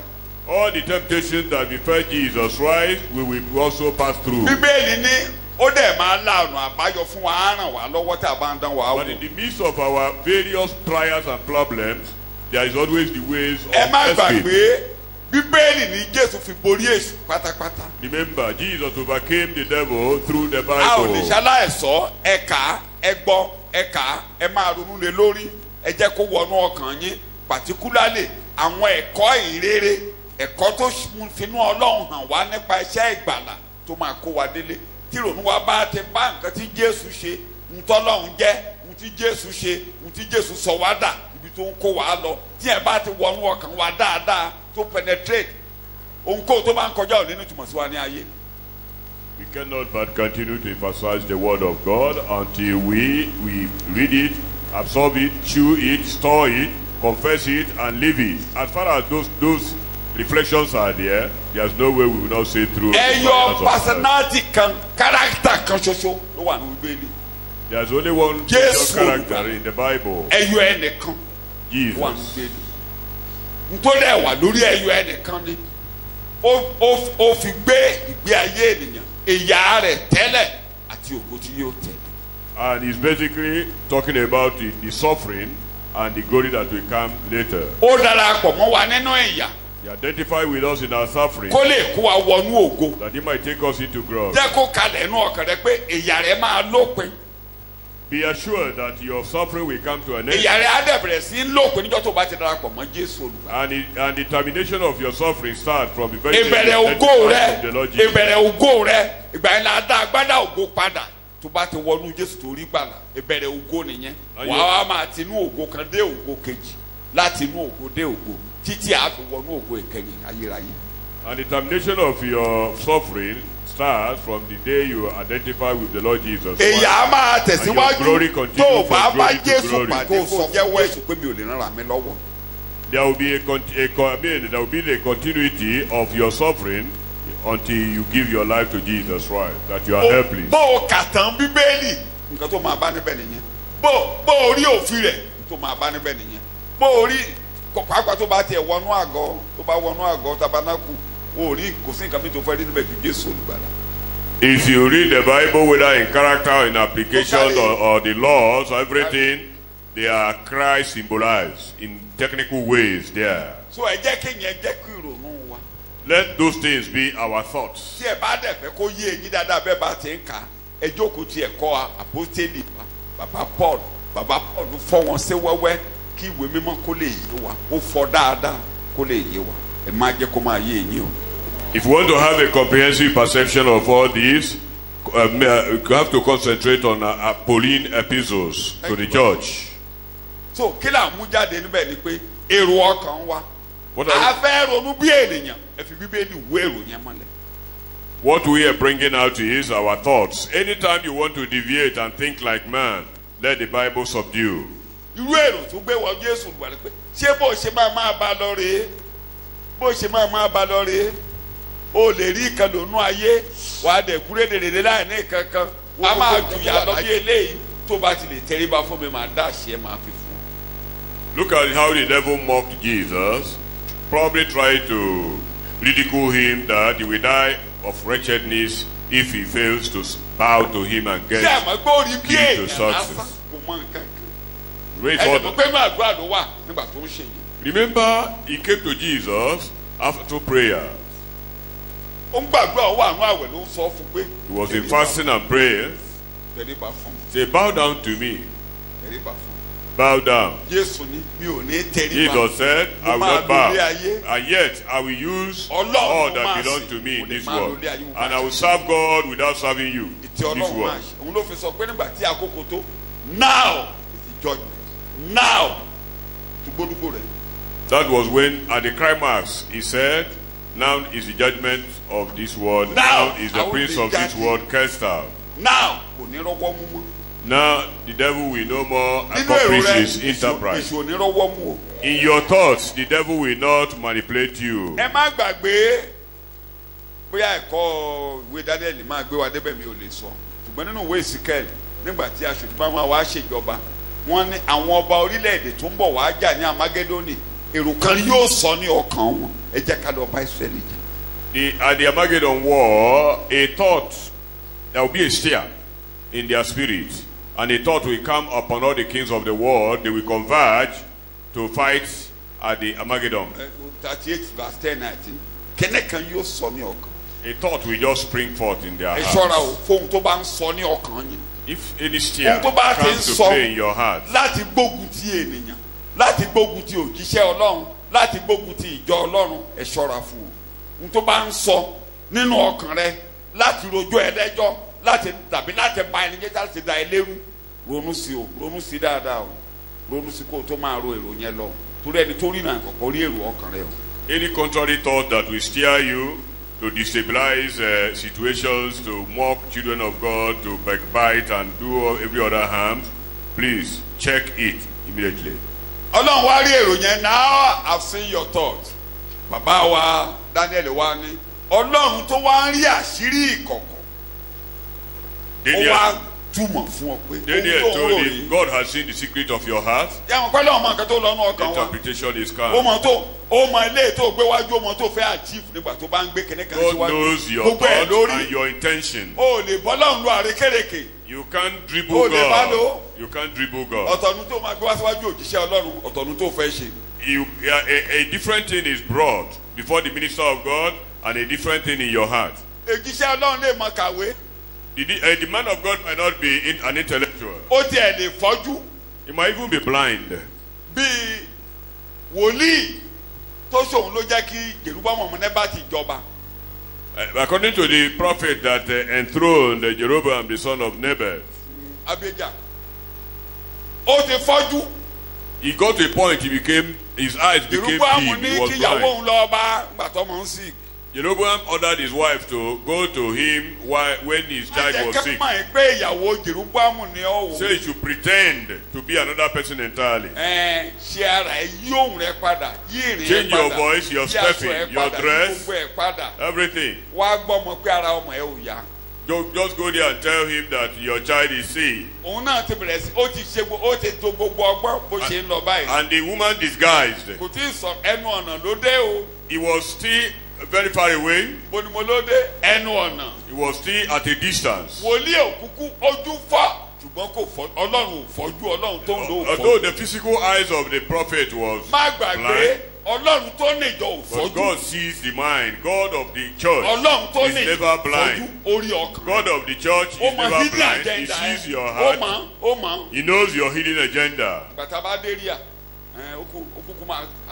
All the temptations that befell Jesus Christ, we will also pass through. Bíbélì ní ó dẹ̀ máa la ọ̀nà àbáyọ fún wa á ràn wá lọ́wọ́ tí a bá ń dán wa But wò. in the midst of our various trials and problems, there is always the ways Ẹ má of escape. gbàgbé Bíbélì ní Jésù fi borí èṣù pátápátá. Remember, Jesus overcame the devil through the A ò lè Bible. ṣaláìsọ ẹ̀ka ẹgbọ́ ẹ̀ka ẹ máa ronú lé lórí ẹ jẹ́ kó wọnú ọkàn yín particularly àwọn ẹ̀kọ́ ìrere ẹ̀kọ́ tó finú Ọlọ́run hàn wá nípa iṣẹ́ ìgbàlà tó máa kó wa délé tí ìrònú wa bá ti bá nǹkan tí Jésù ṣe ntọ́lọ́run jẹ́ ntí Jésù ṣe ntí Jésù sọ wá dà ibi tó ń kó wa lọ tí ẹ bá ti wọnú ọkàn wa dáadáa tó penetrate ohunkóhun tó bá ń kọjá ò nínú ìtumọ̀ sí wa ní ayé. We cannot but continue to emphasize the word of God until we read it, absorb it, chew it, store it, confess it, and live it. As far as those reflections are there, there's no way we will not say through. Ẹyọ personality kan character kan ṣoṣo ló wà ní Bíbélì. There's only one Jésù character in the Bible. Ẹyọ ẹnìkan wà ní Jesus. Bíbélì. Nítorí ẹ̀wà lórí ẹyọ ẹnìkan ni ó fi gbé ìgbé ayé ènìyàn ìyà rẹ̀ tẹ́lẹ̀ àti ògo tí yóò tẹ̀. And he's basically talking about the suffering and the glory that will come later. Ó darapọ̀ mọ́ wa nínú ìyà He identified with us in our suffering kó lè kó wa wọnú ògo. that he might take us into glory. Jẹ́ kó kalẹ̀ inú ọkàn rẹ pé ìyà rẹ máa lópin. Be assured that your suffering will come to an end. ìyà rẹ̀ á dẹ̀ bẹ̀rẹ̀ sí lópin níjọ́ tó bá ti darapọ̀ mọ́ Jésù Olùgbàlà. And the termination of your suffering starts from the very ìbẹ̀rẹ̀ ògo rẹ̀ ìbẹ̀rẹ̀ ògo rẹ̀ ìgbà yẹn la dá agbádá ògo padà tó bá ti wọnú Jésù tó rí gbàlà ìbẹ̀rẹ̀ ògo nìyẹn wàá máa ti inú ògo kan dé ògo kejì láti inú ògo dé ògo títí a fi wọnú ògo ìkẹyìn ayérayé. And the termination of your suffering starts from the day you identify with the Lord Jesus. èyí á máa tẹ̀síwájú tó o bá bá Jésù pàdé kó jẹ́wọ́ Jésù pé mi ò lè ràn mí lọ́wọ́. There will be there will be the continuity of your suffering until you give your life to Jesus Christ, that you are helpless. bó o kà tán Bíbélì nǹkan tó máa bá níbẹ̀ nìyẹn bó o rí òfin rẹ̀ tó máa bá níbẹ̀ nìyẹn bó o rí pàápàá tó bá tiẹ̀ wọnú àgọ́ tó bá wọnú àgọ́ tabernacle o rí kò sí nǹkan mi tó fẹ́ rí níbẹ̀ ju Jésù Olùgbàlà. If you read the Bible, whether in character or in application or the laws, everything, they are Christ symbolized in technical ways there. So ẹ jẹ́ kéèyàn jẹ́ kí ìrònú wa. Let those things be our thoughts. Tí ẹ bá dẹ̀ fẹ́ kó yé eyín dáadáa bẹ́ẹ̀ bá ti ń kà ẹ jókòó tí ẹ̀kọ́ àpótélì bàbá Paul fọ́ wọn sí wẹ́wẹ́ kí ìwé mímọ́ kó lè yé wa ó fọ́ dáadáa kó lè yé wa ẹ má jẹ́ kó máa yé eyín o. If you want to have a comprehensive perception of all this, you have to concentrate on Pauline epistles to the church. So kí là ń mú jáde níbẹ̀ ni pé èrò ọkàn wa a fẹ́ ronú bí ènìyàn ẹ fi Bíbélì wé èrò yẹn mọ́lẹ̀. What we are bringing out is our thoughts. Anytime you want to deviate and think like man, let the Bible subdue. Irú èrò tó gbé wọ Jésù gbà pé ṣé bó ṣe máa bá lọ rèé bó ṣe máa bá lọ rèé o lè rí ìkan lónú ayé wàá dẹ̀ kúrẹ́ dèrè láì ní kankan a máa jùyà lọ bí eléyìí tó bá ti lè tẹríba fún mi máa dá àṣẹ máa fi fún. Look at how the devil mocked Jesus, probably tried to ridicule him that he will die of wretchedness if he fails to bow to him and get to success. Remember, he came to Jesus after prayer. He was in fasting and prayer. Say, bow down to me. Bow down. Jesus said, I will not bow. And yet, I will use all that belongs to me in this world. And I will serve God without serving you. This world. Now is the judgment. Now. That was when, at the climax, he said, now is the judgment of this world. Now is the prince of this world cast out. Now the devil will no more accomplish his enterprise. In your thoughts, the devil will not manipulate you. Wọ́n ní àwọn ọba orílẹ̀-èdè tó ń bọ̀ wá jà ní Amagedoni èrò kan yóò sọ ní ọkàn wọn ẹ jẹ́ ká lọ bá Ísírẹ́lì jà. At the Armageddon war, a thought, there will be a stir in their spirit, and a thought will come upon all the kings of the world. They will converge to fight at the Armageddon. 38 verse 10-19 kẹ́nẹ́ kan yóò sọ ní ọkàn. A thought will just spring forth in their hearts. ẹ ṣọ́ra o fóun tó bá ń sọ ní ọkàn yín. If any stir comes to play in your heart, láti gbógun ti ènìyàn láti gbógun ti òjíṣẹ́ Ọlọ́run láti gbógun ti ìjọ Ọlọ́run ẹ ṣọ́ra fún un tó bá ń sọ nínú ọkàn rẹ láti rojọ́ ẹlẹ́jọ́ láti tàbí láti ba ẹni jẹ́ láti da ẹlẹ́rú ronú sí o ronú sí dáadáa o ronú sí kó o tó máa ro èrò yẹn lọ torí ẹni tó rí náà kọ̀kọ́ rí èrò ọkàn rẹ o. Any contrary thought that will steer you to destabilize situations, to mock children of God, to backbite and do every other harm, please check it immediately. Ọlọ́run wá rí èrò yẹn. Now I've seen your thoughts. Bàbá wa Daniel wá ní Ọlọ́run tó wá ń rí àṣírí ìkọ̀kọ̀ ó wá túmọ̀ fún ọ pé Daniel told him, God has seen the secret of your heart. Yàwọn pẹ́lú ọmọ nǹkan tó lọ́nu ọkàn wa. Interpretation is calm. Ó mọ ilé tó gbé wájú ọmọ tó fẹ́ achieve nígbà tó bá ń gbé kíní kan síwájú. God knows your thoughts and your intention. O lè bọ́ lọ́run lo àrékèrèké. You can't dribble God. You can't dribble God. Ọ̀tọ̀nu tó máa gbé wá síwájú òjíṣẹ́ Ọlọ́run ọ̀tọ̀nu tó fẹ́ ṣe. A different thing is brought before the minister of God and a different thing in your heart. Òjíṣẹ́ Ọlọ́run lè mọ kàwé. The man of God might not be an intellectual. ó tiẹ̀ lè fọ́jú. He might even be blind. Bí wòlíì tó ṣòun ló jẹ́ kí Jeroboam ọmọ Nebati jọba. According to the prophet that enthroned Jeroboam, the son of Nebat, Abijah, ó ti fọ́jú. he got to a point his eyes became Jeroboam dim. ní He was kíyàwó blind. òun lọ bá gbàtọ́ mọ̀ ń sick. Jeroboam ordered his wife to go to him when his child was sick. Ajẹ́kẹ́ mọ̀ pé ìyàwó Jeroboam ni ó wò. So he should pretend to be another person entirely. Ṣe ara ẹ yí òun rẹ padà, yí ìrìn ẹ padà, Change your voice, your yí aṣọ ẹ stepping, your padà, dress, yí gbogbo ẹ padà. everything. Wá gbọ́ mọ̀ pé ara ọmọ ẹ ò yá. Just go there and tell him that your child is sick. Òun náà ti bẹ̀rẹ̀ sí, ó ti to gbogbo ọgbọ́n bó ṣe ń lọ báyìí. And the woman disguised. Kò tí ì sọ ẹnu ọ̀nà ló dé o. He was still very far away. Bó ni mo ló dé ẹnu ọ̀nà. He was still at a distance. Wòlíì òkúkú ojú fọ́ ṣùgbọ́n kò fọ́ Ọlọ́run ò fọ́jú Ọlọ́run tó ń lò ó Although fọ́jú. the physical eyes of the prophet was Má gbàgbé blind, Ọlọ́run tó níjọ ò but fọ́jú. God sees the mind. God of the church Ọlọ́run tó is níjọ never ò fọ́jú blind. orí ọkàn. God of the church Ó is mọ never hidden blind. He agenda ẹ. sees your Ó heart. mọ̀. He knows your hidden agenda. Bàtà bá dé rí à, òkúkú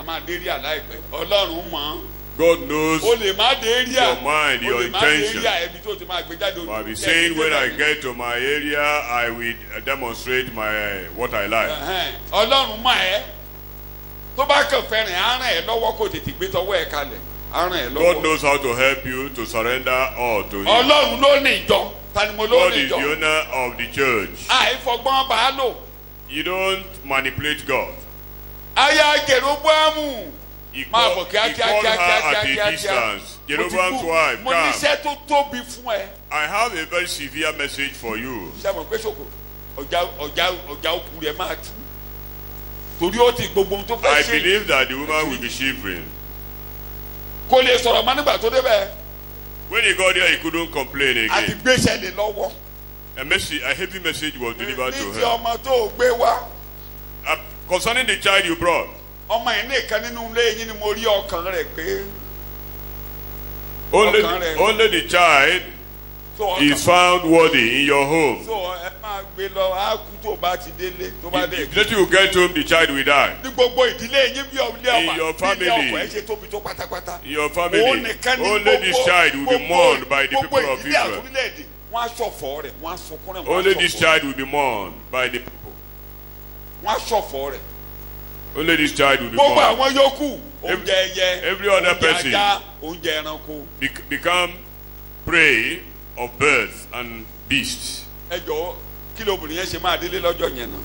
máa dé rí à láìpẹ́. Ọlọ́run mọ̀. God knows. O lè má dé rí à. Your mind, your O lè má dé intention. rí à ẹbí tó ti máa gbé jáde. I'll be saying when I get to my area, I will demonstrate what I like. Ọlọ́run mọ̀ ẹ́. Tó bá kàn fẹ́ràn á ràn ẹ́ lọ́wọ́ kó tètè gbé tọwọ́ ẹ̀ kalẹ̀. Á ràn ẹ́ lọ́wọ́. God knows how to help you to surrender all to Him. Ọlọ́run ló ní ìjọ. Tani mo ló God ní is the ìjọ. owner of the church. Àìfọgbọ́n bá a lò. You don't manipulate God. Aya Jeroboamu. He Máa called bọ̀ her at a kíákíá. distance. Jeroboam's wife, Mo come. níṣẹ́ tó tóbi fún ẹ. I have a very severe message for you. Ṣé mo pé ṣòkò ọjà òkú rẹ̀ máa tú? Torí ó ti gbogbo ohun tó fẹ́ I ṣe. believe that the woman will be shivering. Kò lè sọ̀rọ̀ mọ́ nígbà tó débẹ̀. When he got there, he couldn't complain Àti again. gbéṣẹ́ lé lọ́wọ́. A heavy message was delivered to Ní ti her. ọmọ tó gbé wá. Concerning the child you brought, Ọmọ yìí nìkan nínú ilé yín ni mo rí ọkàn rẹ̀ pé. only the child is found worthy in your home. So ẹ máa gbé lọ, á kú tó bá ti délé tó bá dé. If later you get home, the child will die. Ní gbogbo ìdílé yín bí ọ̀lẹ́ In your ọmọ family. bí ilé ọkọ̀ ẹ ṣe tóbi tó pátápátá. In your Òun family, nìkan ní only this child will be mourned by the people of Gbogbo ìdílé Israel. àtúrílẹ̀-èdè wọ́n á ṣọ̀fọ̀ rẹ̀, wọ́n á sunkún rẹ̀, wọ́n á Only this ṣọ̀fọ̀ rẹ̀. child will be mourned by the people. Wọ́n á ṣọ̀fọ̀ rẹ̀. Only this child will be Gbogbo mourned. àwọn yòókù oúnjẹ ẹyẹ, every other oúnjẹ person ajá, oúnjẹ ẹranko. Become prey of birds and beasts. Ẹ jọ̀ọ́ kí lóbìnrin yẹn ṣe máa délé lọ́jọ́ yẹn náà?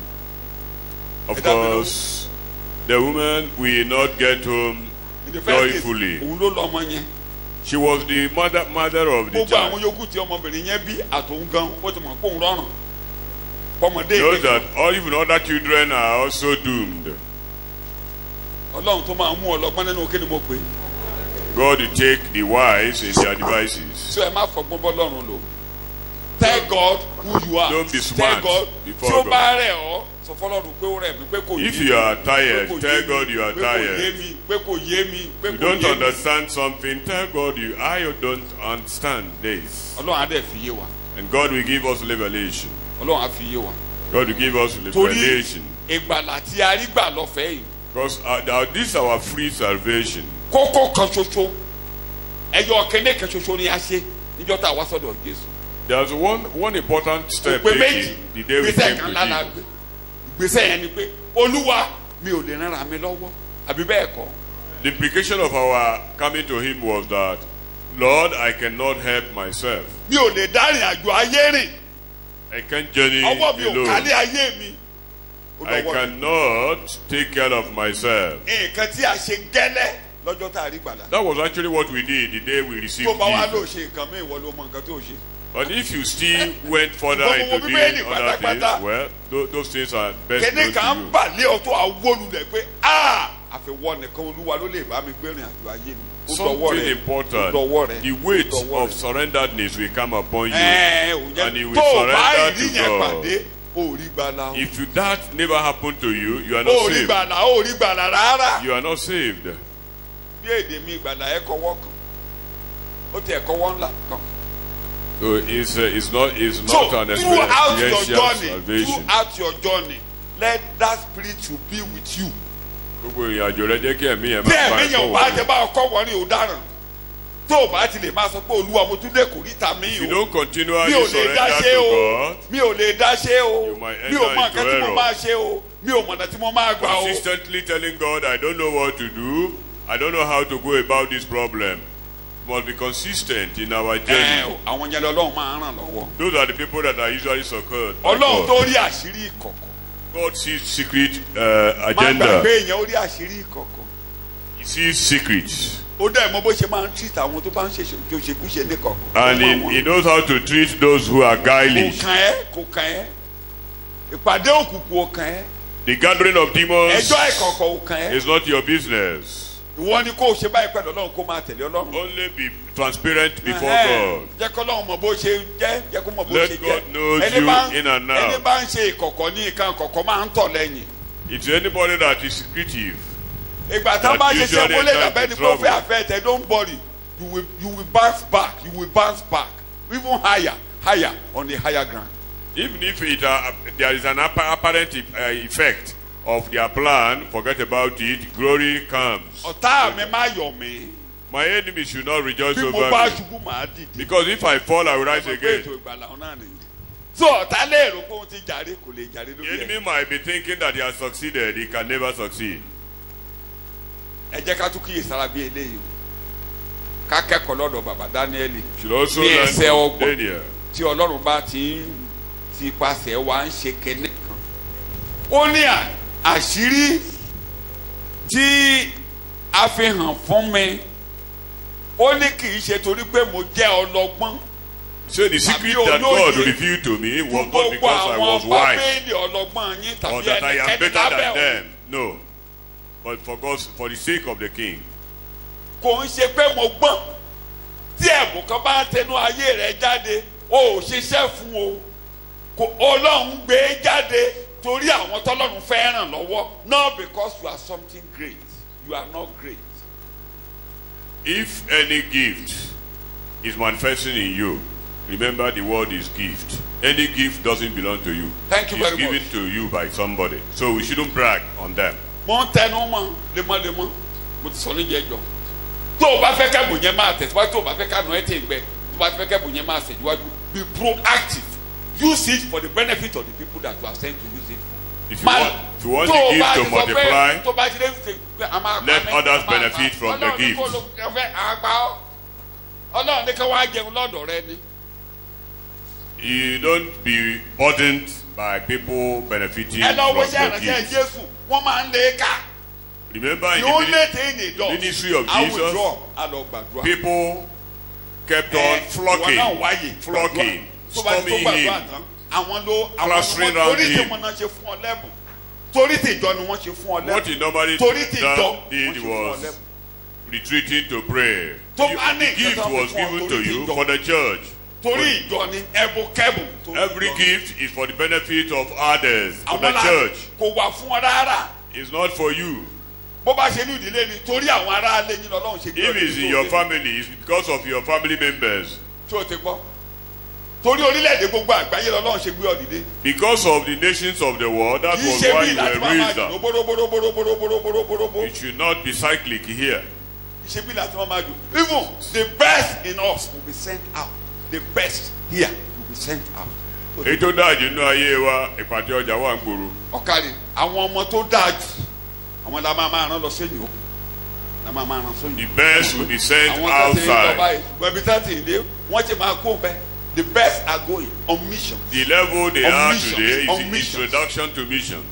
Of course, the woman will not get home In the first case, joyfully. òun ló lọ ọmọ yẹn. She was the mother of the Gbogbo àwọn child. yòókù tí ọmọbìnrin yẹn bí àtòun gan, ó ti mọ̀ pé òun rọrùn. Pọmọdé Knows ìgbésẹ̀. that even other children are also doomed. Ọlọ́run tó máa mú ọlọ́gbọ́n nínú kí ni mo pè é? God will take the wise in their devices. So ẹ má fọgbọ́n bọ́ lọ́run lò. Tell God who you are. Don't be smart Tell God before tí ó God. bá rẹ̀ ọ́ sọ fọlọ́run pé ó rẹ̀ mí pé kò yé mi. If you are tired, pé kò tell yé mi, God you are pé kò yé tired. mi, pé kò yé mi, pé You kò don't yé mi. understand something, tell God I don't understand this. Ọlọ́run á dẹ̀ fi yé wa. And God will give us revelation. Ọlọ́run á fi yé wa. God will give us Torí revelation. ìgbàlà tí a rí gbà lọ́fẹ̀ẹ́ yìí. Because this is our free salvation. Kókó kan ṣoṣo ẹyọ kẹ́ndé kan ṣoṣo ni a ṣe níjọ́ tá a wá sọ́dọ̀ Jésù. There's one important step Òpè méjì taken the day we gbèsè came kan to lára Jesus. gbé. Gbèsè yẹn ni pé Olúwa mi ò lè ràn mí lọ́wọ́ àbí bẹ́ẹ̀ kọ́. The implication of our coming to Him was that, Lord, I cannot help myself. Mi ò lè dá ìrìn àjò ayé rìn. I can't journey Ọwọ́ mi ò alone. kálé ayé mi. Ó I dọwọ́ mi. cannot take care of myself. Nǹkan tí a ṣe gẹ́lẹ́ lọ́jọ́ tá a rí gbàlà. That was actually what we did the day we received Tó bá wá lò Jesus. ṣe nǹkan mi ìwọ ló mọ nǹkan tó ṣe. But if you still went further Gbogbo into Bíbélì doing other things, pátápátá. well, those things are best Kẹ́ni known kan to you. bà lé ọtọ́ àwọlulẹ̀ pé àfẹwọ́ nìkan Olúwa ló lè bá mi gbé ìrìn àjò ayé mi. Ó dọwọ́ Something rẹ̀. important. Ó dọwọ́ rẹ̀. The weight Ó dọwọ́ of rẹ̀. surrenderedness will come upon you. And you will tó o bá surrender ìrí to yẹn God. pàdé o rí gbàlà o. If that never happened to you, you are O not rí saved. gbàlà o rí gbàlà rárá. You are not saved. Bí èdè mi gbàlà ẹ kọ́wọ́ kan ó ti ẹ̀ kọ́wọ́ ńlá kan So it's not So an throughout your experiential journey, salvation. throughout your journey, let that spirit to be with you. Gbogbo ìrìnàjò rẹ jẹ́ kí ẹ̀mí yẹn Tí máa bá ẹ̀mí ẹ̀ yẹn ò bá sọ̀rọ̀. tẹ bá ọkọ wọlé ọ̀daràn. Tó o bá ti lè máa sọ pé Olúwa mo tún dé kòríta mi If you o. don't Mi continually ò lè surrender dá ṣe to o. God, Mi ò lè dá ṣe o. You might Mi ò enter mọ into nǹkan tí mo error. máa ṣe o. Mi ò mọ̀nà tí mo máa gbà o. consistently telling God, I don't know what to do, I don't know how to go about this problem. We must be consistent in our journey. Àwọn yẹn lọ́lọ́run máa ń ràn lọ́wọ́. Those are the people that are usually succored by Ọlọ́run God. tó rí àṣírí ìkọ̀kọ̀. God sees secret Má agenda. gbàgbé èèyàn ó rí àṣírí ìkọ̀kọ̀. He sees secrets. Ó dẹ̀ mọ̀ bó ṣe máa ń treat àwọn tó bá ń ṣèṣekúṣe ní kọ̀kọ̀. And he knows how to treat those who are Kò guileless. kàn ẹ́, kò kàn ẹ́. Ìpàdé òkùnkùn ò kàn ẹ́. The gathering of demons Ẹjọ́ ìkọ̀kọ̀ ò kàn ẹ́. is not your business. Ìwọ ni kó o ṣe báyìí pẹ̀lú Ọlọ́run kó máa tẹ̀lé Ọlọ́run. Only be transparent before Ẹhẹ́n. God. Jẹ́ kó Ọlọ́run mọ̀ bó ṣe jẹ́, jẹ́ kó mọ̀ bó Let ṣe God jẹ́. knows Ẹni you bá ń- in and out. Ẹni bá ń ṣe ìkọ̀kọ̀ ní nǹkan ìkọ̀kọ̀ máa ń tọ̀ lẹ́yìn. It's anybody that is secretive. Ìgbà tá a bá ṣe ṣe usually wọlé enter dàbẹ́ into ni kó fẹ́ trouble. àfẹ́tẹ̀ don't worry you will bounce back even higher on a higher ground. Even if there is an apparent effect of their plan, forget about it, glory comes. Ọ̀tá mi máa yọ̀ mí My enemy should not rejoice bí mo over bá me. ṣubú màá dìde. Because if I fall, I will rise Ọmọ pé again. ètò ìgbàlà ọ̀nà nìyí. So ọ̀tá lè rò pé òun ti jàre kò lè jàre The lórí ẹ̀. enemy might be thinking that he has succeeded, he can never succeed. Ẹ jẹ́ ká tún kíyè sára bí eléyìí o. Ká kẹ́kọ̀ọ́ lọ́dọ̀ bàbá Dáníẹ́lì. Should also Ní learn ẹsẹ̀ from ọgbọ̀n. Daniel. Tí Ọlọ́run bá ti pasẹ̀ wa ń ṣe kẹ́nẹ́ kan. Ó ní àṣírí tí a fi hàn fún mi. Ó ní kì í ṣe torí pé mo jẹ́ ọlọ́gbọ́n. So the secret that God revealed to me was not because I was wise Bábélì ọlọ́gbọ́n yín or tàbí that I am ẹnikẹ́ni better than lábẹ́ òun. them. No. But for the sake of the king. Kò ń ṣe pé mo gbọ́n. Tí ẹ̀bùn kan bá tẹnu ayé rẹ̀ jáde, o ò ṣiṣẹ́ fún o. Ọlọ́run gbé e jáde torí àwọn tọ́lọ́run fẹ́ ràn lọ́wọ́. Not because you are something great. You are not great. If any gift is manifesting in you, remember the word is gift. Any gift doesn't belong to you. Thank you It's very much. given to you by somebody. So we shouldn't brag on them. Mo ń tẹnu mọ́ lemọ́lemọ́. Mo ti sọ ní jẹjọ. Tó o bá fẹ́ kẹ́bùn yẹn máa tẹ̀síwájú, tó o bá fẹ́ kánú ẹ̀ tẹ̀ gbẹ, tó o bá fẹ́ kẹ́bùn yẹn máa ṣèjúwájú. Be proactive. Use it for the benefit of the people that you are sent to use it for. If you want the gift to multiply, let others benefit from the gift. Ọlọ́run ní ká wá jẹun lọ́dọ̀ rẹ ni. You don't be burdened by people benefiting Ẹ lọ from wo ṣe your àrànṣẹ́ gifts. Jésù, wọ́n máa ń lé ká. Remember in The only the thing he does, ministry of I Jesus, withdraw, I lọ gbàdúrà. people kept on flocking, storming him. Clustering round torí tí him. wọn náà ṣe fún ọ lẹ́bùn torí tí ìjọ ni wọ́n ṣe fún ọ lẹ́bùn What he normally torí tí ìjọ did wọ́n ṣe fún ọ was lẹ́bùn. retreating to pray. Tó bá ní The nǹkan gift tó was fún ọ given to torí tí you ìjọ. for the church. Torí ìjọ ni ẹbùn kẹ́bùn. torí Every ìjọ ni. gift is for the benefit of others, for Àwọn the ará church. kò wà fún ọ rárá. It's not for you. Bó bá ṣe ní ìdílé ni torí àwọn ará alẹ́ yín lọ́lọ́run ṣe gbé If it's in your family, it's because of your family members. tí o ti gbọ́ torí orílẹ̀-èdè gbogbo àgbáyé lọ́lọ́run ṣe gbé ọ dìde. Because of the nations of the world, that Kì í was ṣe why bí you láti were máa máa raised dùn up. bóróbóróbóróbóróbóróbóróbóró. It should not be cyclic here. Kì í ṣe bí láti máa máa dùn. Even the best in us will be sent out. The best here will be sent out. Èyí tó dáa jù nínú ayé wa, ìpàtẹ ọjà wà ń gbòòrò. Ọ̀kadì àwọn ọmọ tó dáa jù àwọn la máa máa rán lọ sẹ́yìn o la máa máa rán sẹ́yìn. The best will be sent Àwọn tó ti ń lọ outside. báyìí gbẹ̀bí tá ti dé wọ́n ti máa kó bẹ́ẹ̀. The best are going on mission. The level they On are missions, today on is the missions. introduction to mission.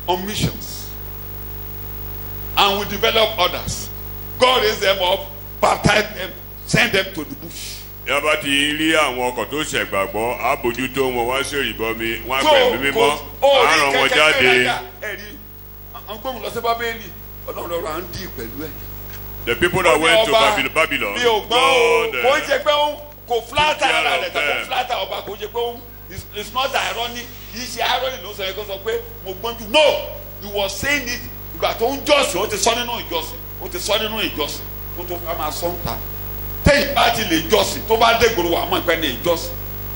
On missions. And we develop others. God raise them up, baptize them, send them to the bush. Yaba ti rí àwọn ọkọ̀ tó ṣẹ̀gbàgbọ́, àbójútó wọn wá sí ìrìbọmi, wọ́n á gbẹ̀mí mímọ́, àárọ̀ wọn jáde. Ẹ̀rí àwọn gbóhùn lọ sí Bábélì Ọlọ́run lọ́rọ̀ à ń dì pẹ̀lú ẹ̀. The people that went to Babylon, Mi ò gbọ́ o, God, kò ń ṣe pé kò flatter care ara of rẹ̀ tàbí them. flatter ọba kò ń ṣe pé it's not irony kì í ṣe irony ló sọ yẹ kó sọ pé mo gbọ́n jù. No, he was saying it ìgbà tó ń jọ́sìn ó ti sọ nínú ìjọsìn ó ti sọ nínú ìjọsìn kó tó ká máa sọ ń ta. téyìn bá ti lè jọ́sìn tó bá dégboro wà á mọ̀ pé ní ìjọ́sìn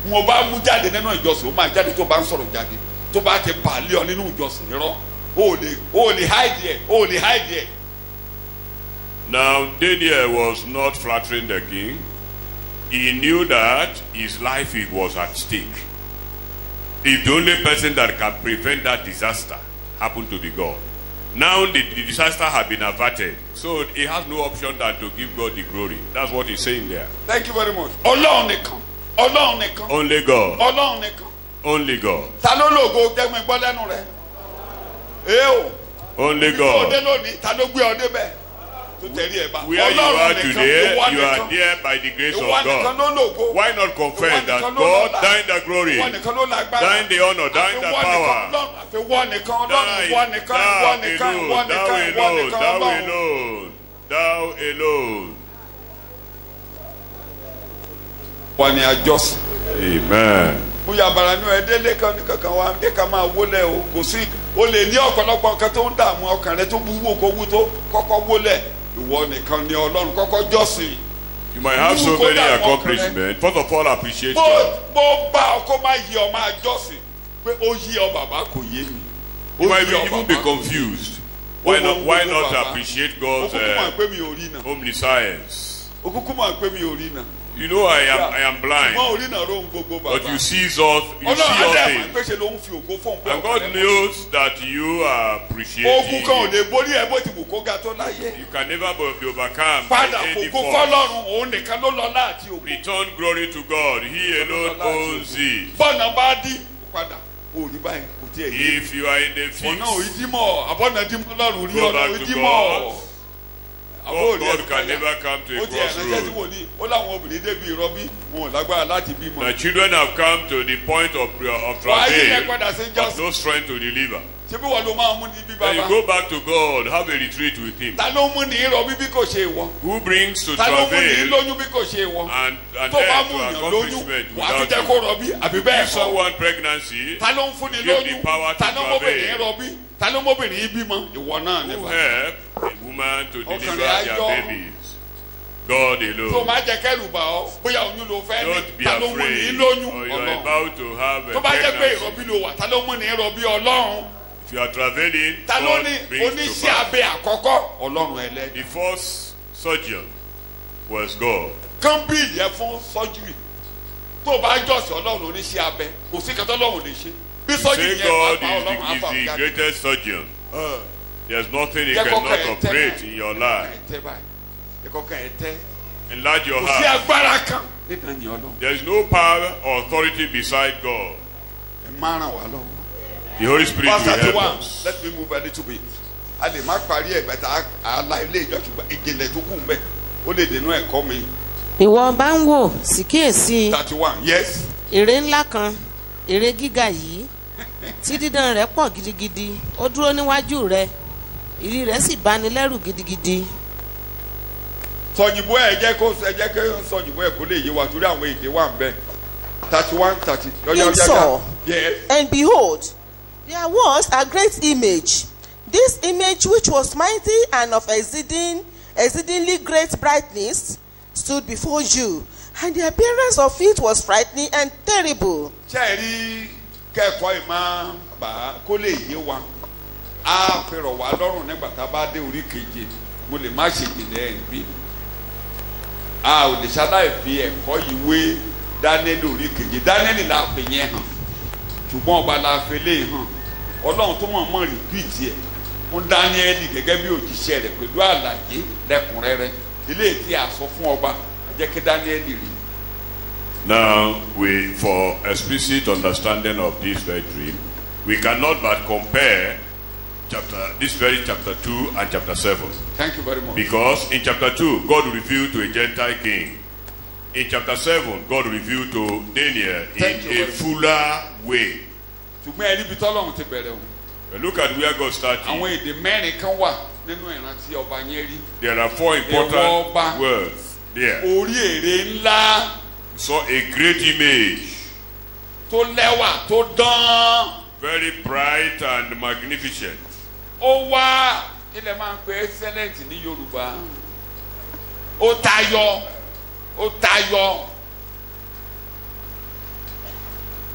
mo bá mú jáde nínú ìjọ́sìn ó máa jáde tó bá ń sọ̀rọ̀ jáde tó bá ti bàálẹ̀ ọ nínú ìjọ́sìn irọ́ o lè hide ẹ̀. Now Daniel was not flattering the king. He knew that his life was at stake. If the only person that can prevent that disaster happened to be God. Now the disaster had been averted, so he has no option than to give God the glory. That's what he's saying there. Thank you very much. Ọlọ́run nìkan. Only God. Ọlọ́run nìkan. Only God. Ta ló lògo jẹ́mi gbọ́ lẹ́nu rẹ̀? Only God. Òde lónìí, ta ló gbé ọ débẹ̀? Where you are today, you are there by the grace of God. Why not confess that God, thine the glory, thine the honor, thine the power, thou alone. Amen. Bóyá bara ní ẹdẹ́lẹ́ kan ní kankan wa ní ká máa wólẹ̀ o kò sí o lè ní ọ̀pọ̀lọpọ̀ nǹkan tó ń dààmú ọkàn rẹ tó wúwo kó wú tó kọ́kọ́ wólẹ̀ ìwọ nìkan ni Ọlọ́run kọ́kọ́ jọ́sìn. You might have so many accomplishments. First of all, appreciate God. Bó bá ọkọ máa yí ọ máa jọ́sìn pé ó yí ọ bàbá kò yé mi. You might even be confused. Why not appreciate God's omniscience? You know I am blind, but you see all things. And God knows that you are appreciating Him. You can never be overcome by any force. Return glory to God. He alone owns it. If you are in the fix, go back to God. God can never come to a crossroad. The children have come to the point of travail, but no strength to deliver. Then you go back to God, have a retreat with Him. Who brings to travail and then to accomplishment without you? If someone pregnancy, give the power to travail. Who help a woman to deliver their babies? God alone. Don't be afraid, or you are about to have a pregnancy. If you are traveling, God brings to pass. The first surgeon was God. Say God is the greatest surgeon. There's nothing He cannot operate in your life. Enlarge your heart. There is no power or authority beside God. The Holy Spirit will help us. Let me move a little bit. Ìwọ bá ń wò sí kíyèsí. 31. Yes. Ère ńlá kan, ère gíga yìí, tí dídán rẹ̀ pọ̀ gidigidi, ó dúró níwájú rẹ̀, ìrì rẹ̀ sì bani lẹ́rù gidigidi. Sọ̀yìnbó ẹ̀ jẹ́ kó sọ̀yìnbó ẹ̀ kó lè yé wa torí àwọn èdè wà ń bẹ̀. 31, 30. He saw, yes. And behold, there was a great image. This image, which was mighty and of exceedingly great brightness, stood before you, and the appearance of it was frightening and terrible. Ṣẹ́ẹ̀rí kẹ́kọ̀ọ́ ìmọ̀ bá kó lè yé wa. A fẹ́rọ̀ wá lọ́rùn nígbà tá a bá dé orí keje. Mo lè má ṣe ìpìlẹ̀ ẹ̀ bí. A ò lè ṣaláì fi ẹ̀kọ́ yìí wé Dánẹ́lì orí keje. Dánẹ́lì la pè yẹn hàn. Ṣùgbọ́n ọba la fi lé hàn. Ọlọ́run tó mọ̀ mọ̀ rìpíìtì ẹ̀ fún Dánẹ́lì gẹ́gẹ́ bí òjíṣẹ́ rẹ̀ pẹ̀lú àlàyé lẹ́kùnrẹ́rẹ́. Ilé tí a sọ fún ọba jẹ́ kí Dánẹ́lì rí. Now, for explicit understanding of this very dream, we cannot but compare this very chapter 2 and chapter 7. Thank you very much. Because in chapter 2, God revealed to a Gentile king. In chapter 7, God revealed to Daniel in a fuller way. But look at where God started. There are 4 important words there. You saw a great image. Very bright and magnificent. ó tayọ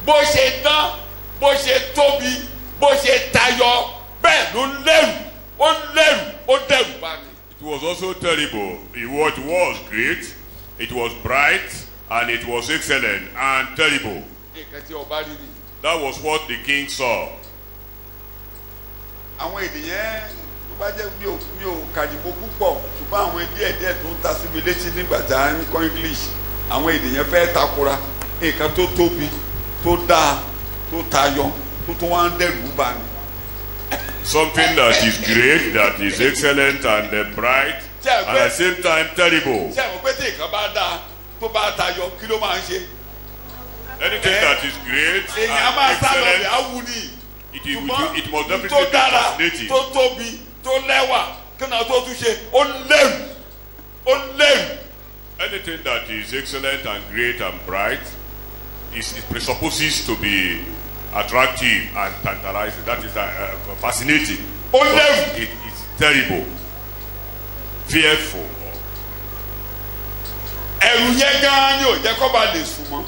bó ṣe dán bó ṣe tóbi bó ṣe tayọ bẹ́ẹ̀ ló lẹ́rù ó dẹ̀rù bá ní. It was also terrible. It was great, it was bright, and it was excellent and terrible. nǹkan tí ọba rí ni. That was what the king saw. àwọn ènìyàn tó bá jẹ́ mi ò kàdìbò púpọ̀ ṣùgbọ́n àwọn díẹ̀ tó ń ta síbi létí nígbà tí a ń kọ́ English àwọn ènìyàn fẹ́ takora nǹkan tó tóbi tó dáa tó tayọ tó wá ń dẹ̀rù bá ní. Something that is great, that is excellent and bright, and at the same time terrible. ṣé àwọn pété nǹkan bá dáa tó bá tayọ kí ló máa ń ṣe. Anything that is great èèyàn máa and sábà excellent, rẹ̀ á wù ní. it must definitely be fascinating. tó tóbi tó lẹ́wà kí náà tó tún ṣe ó lẹ́rù. Anything that is excellent and great and bright it presupposes to be attractive and tantalizing. That is fascinating. Ó lẹ́rù. It is terrible, fearful. ẹ̀rù yẹn gan-an ni ò jẹ́ kó ba lè sùn mọ́.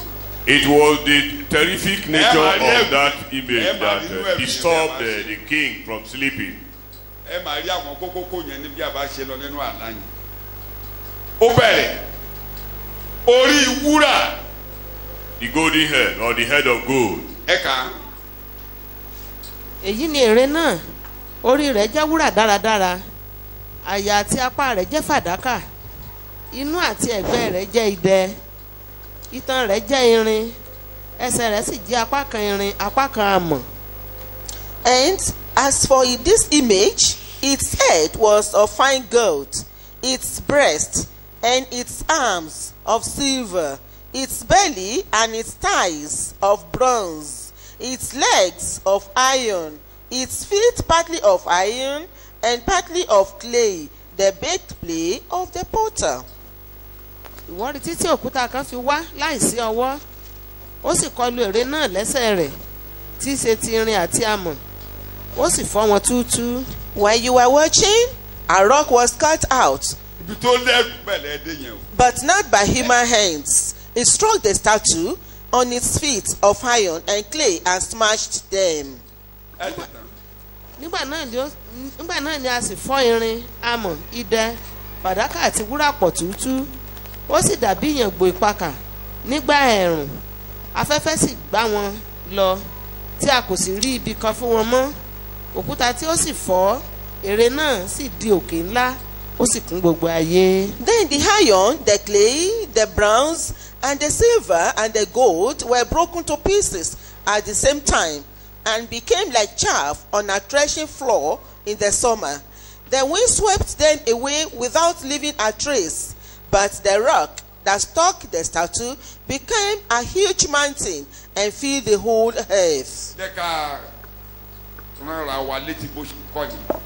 It was the terrific nature of that image that disturbed the king from sleeping. ẹ máa rí àwọn kókókó yẹn níbi àbá ṣe lọ nínú àlá yẹn. ó bẹ̀rẹ̀ orí wúrà. The golden head or the head of gold. ẹ kà á. èyí ni ère náà orí rẹ̀ jẹ́ wúrà dáradára àyà àti apá rẹ̀ jẹ́ fàdákà inú àti ẹ̀gbẹ́ rẹ̀ jẹ́ idẹ itan rẹ̀ jẹ́ irin ẹsẹ̀ rẹ̀ sì jẹ́ apá kan irin apá kan amọ̀. And as for this image, its head was of fine gold, its breast and its arms of silver, its belly and its thighs of bronze, its legs of iron, its feet partly of iron and partly of clay, the baked clay of the potter. ìwọ́n rí títí òkúta kan fi wá láìsí ọwọ́ ó sì kọlu ère náà lẹ́sẹ̀ rẹ̀ tí í ṣe ti irin àti amọ̀ ó sì fọ́ wọn túútúú. While you were watching, a rock was cut out, ibi tó lẹ́rù bẹ̀lẹ̀ dé yẹn o. but not by human hands. It struck the statue on its feet of iron and clay and smashed them. nígbà náà ni a sì fọ́ irin amọ̀ idẹ fàdákà àti wúrà pọ̀ túútúú ó sì dàbí ìyàngbò ìpakà nígbà ẹ̀rùn afẹ́fẹ́ sì gbá wọn lọ tí a kò sì rí ibi kan fún wọn mọ́ òkúta tí ó sì fọ́ ère náà sì di òkè ńlá ó sì kún gbogbo ayé. Then the iron, the clay, the bronze, and the silver and the gold were broken to pieces at the same time and became like chaff on a threshing floor in the summer. The wind swept them away without leaving a trace, but the rock that struck the statue became a huge mountain and filled the whole earth. jẹ́ ká rán ra wa létí bó ṣe kọ́ yìí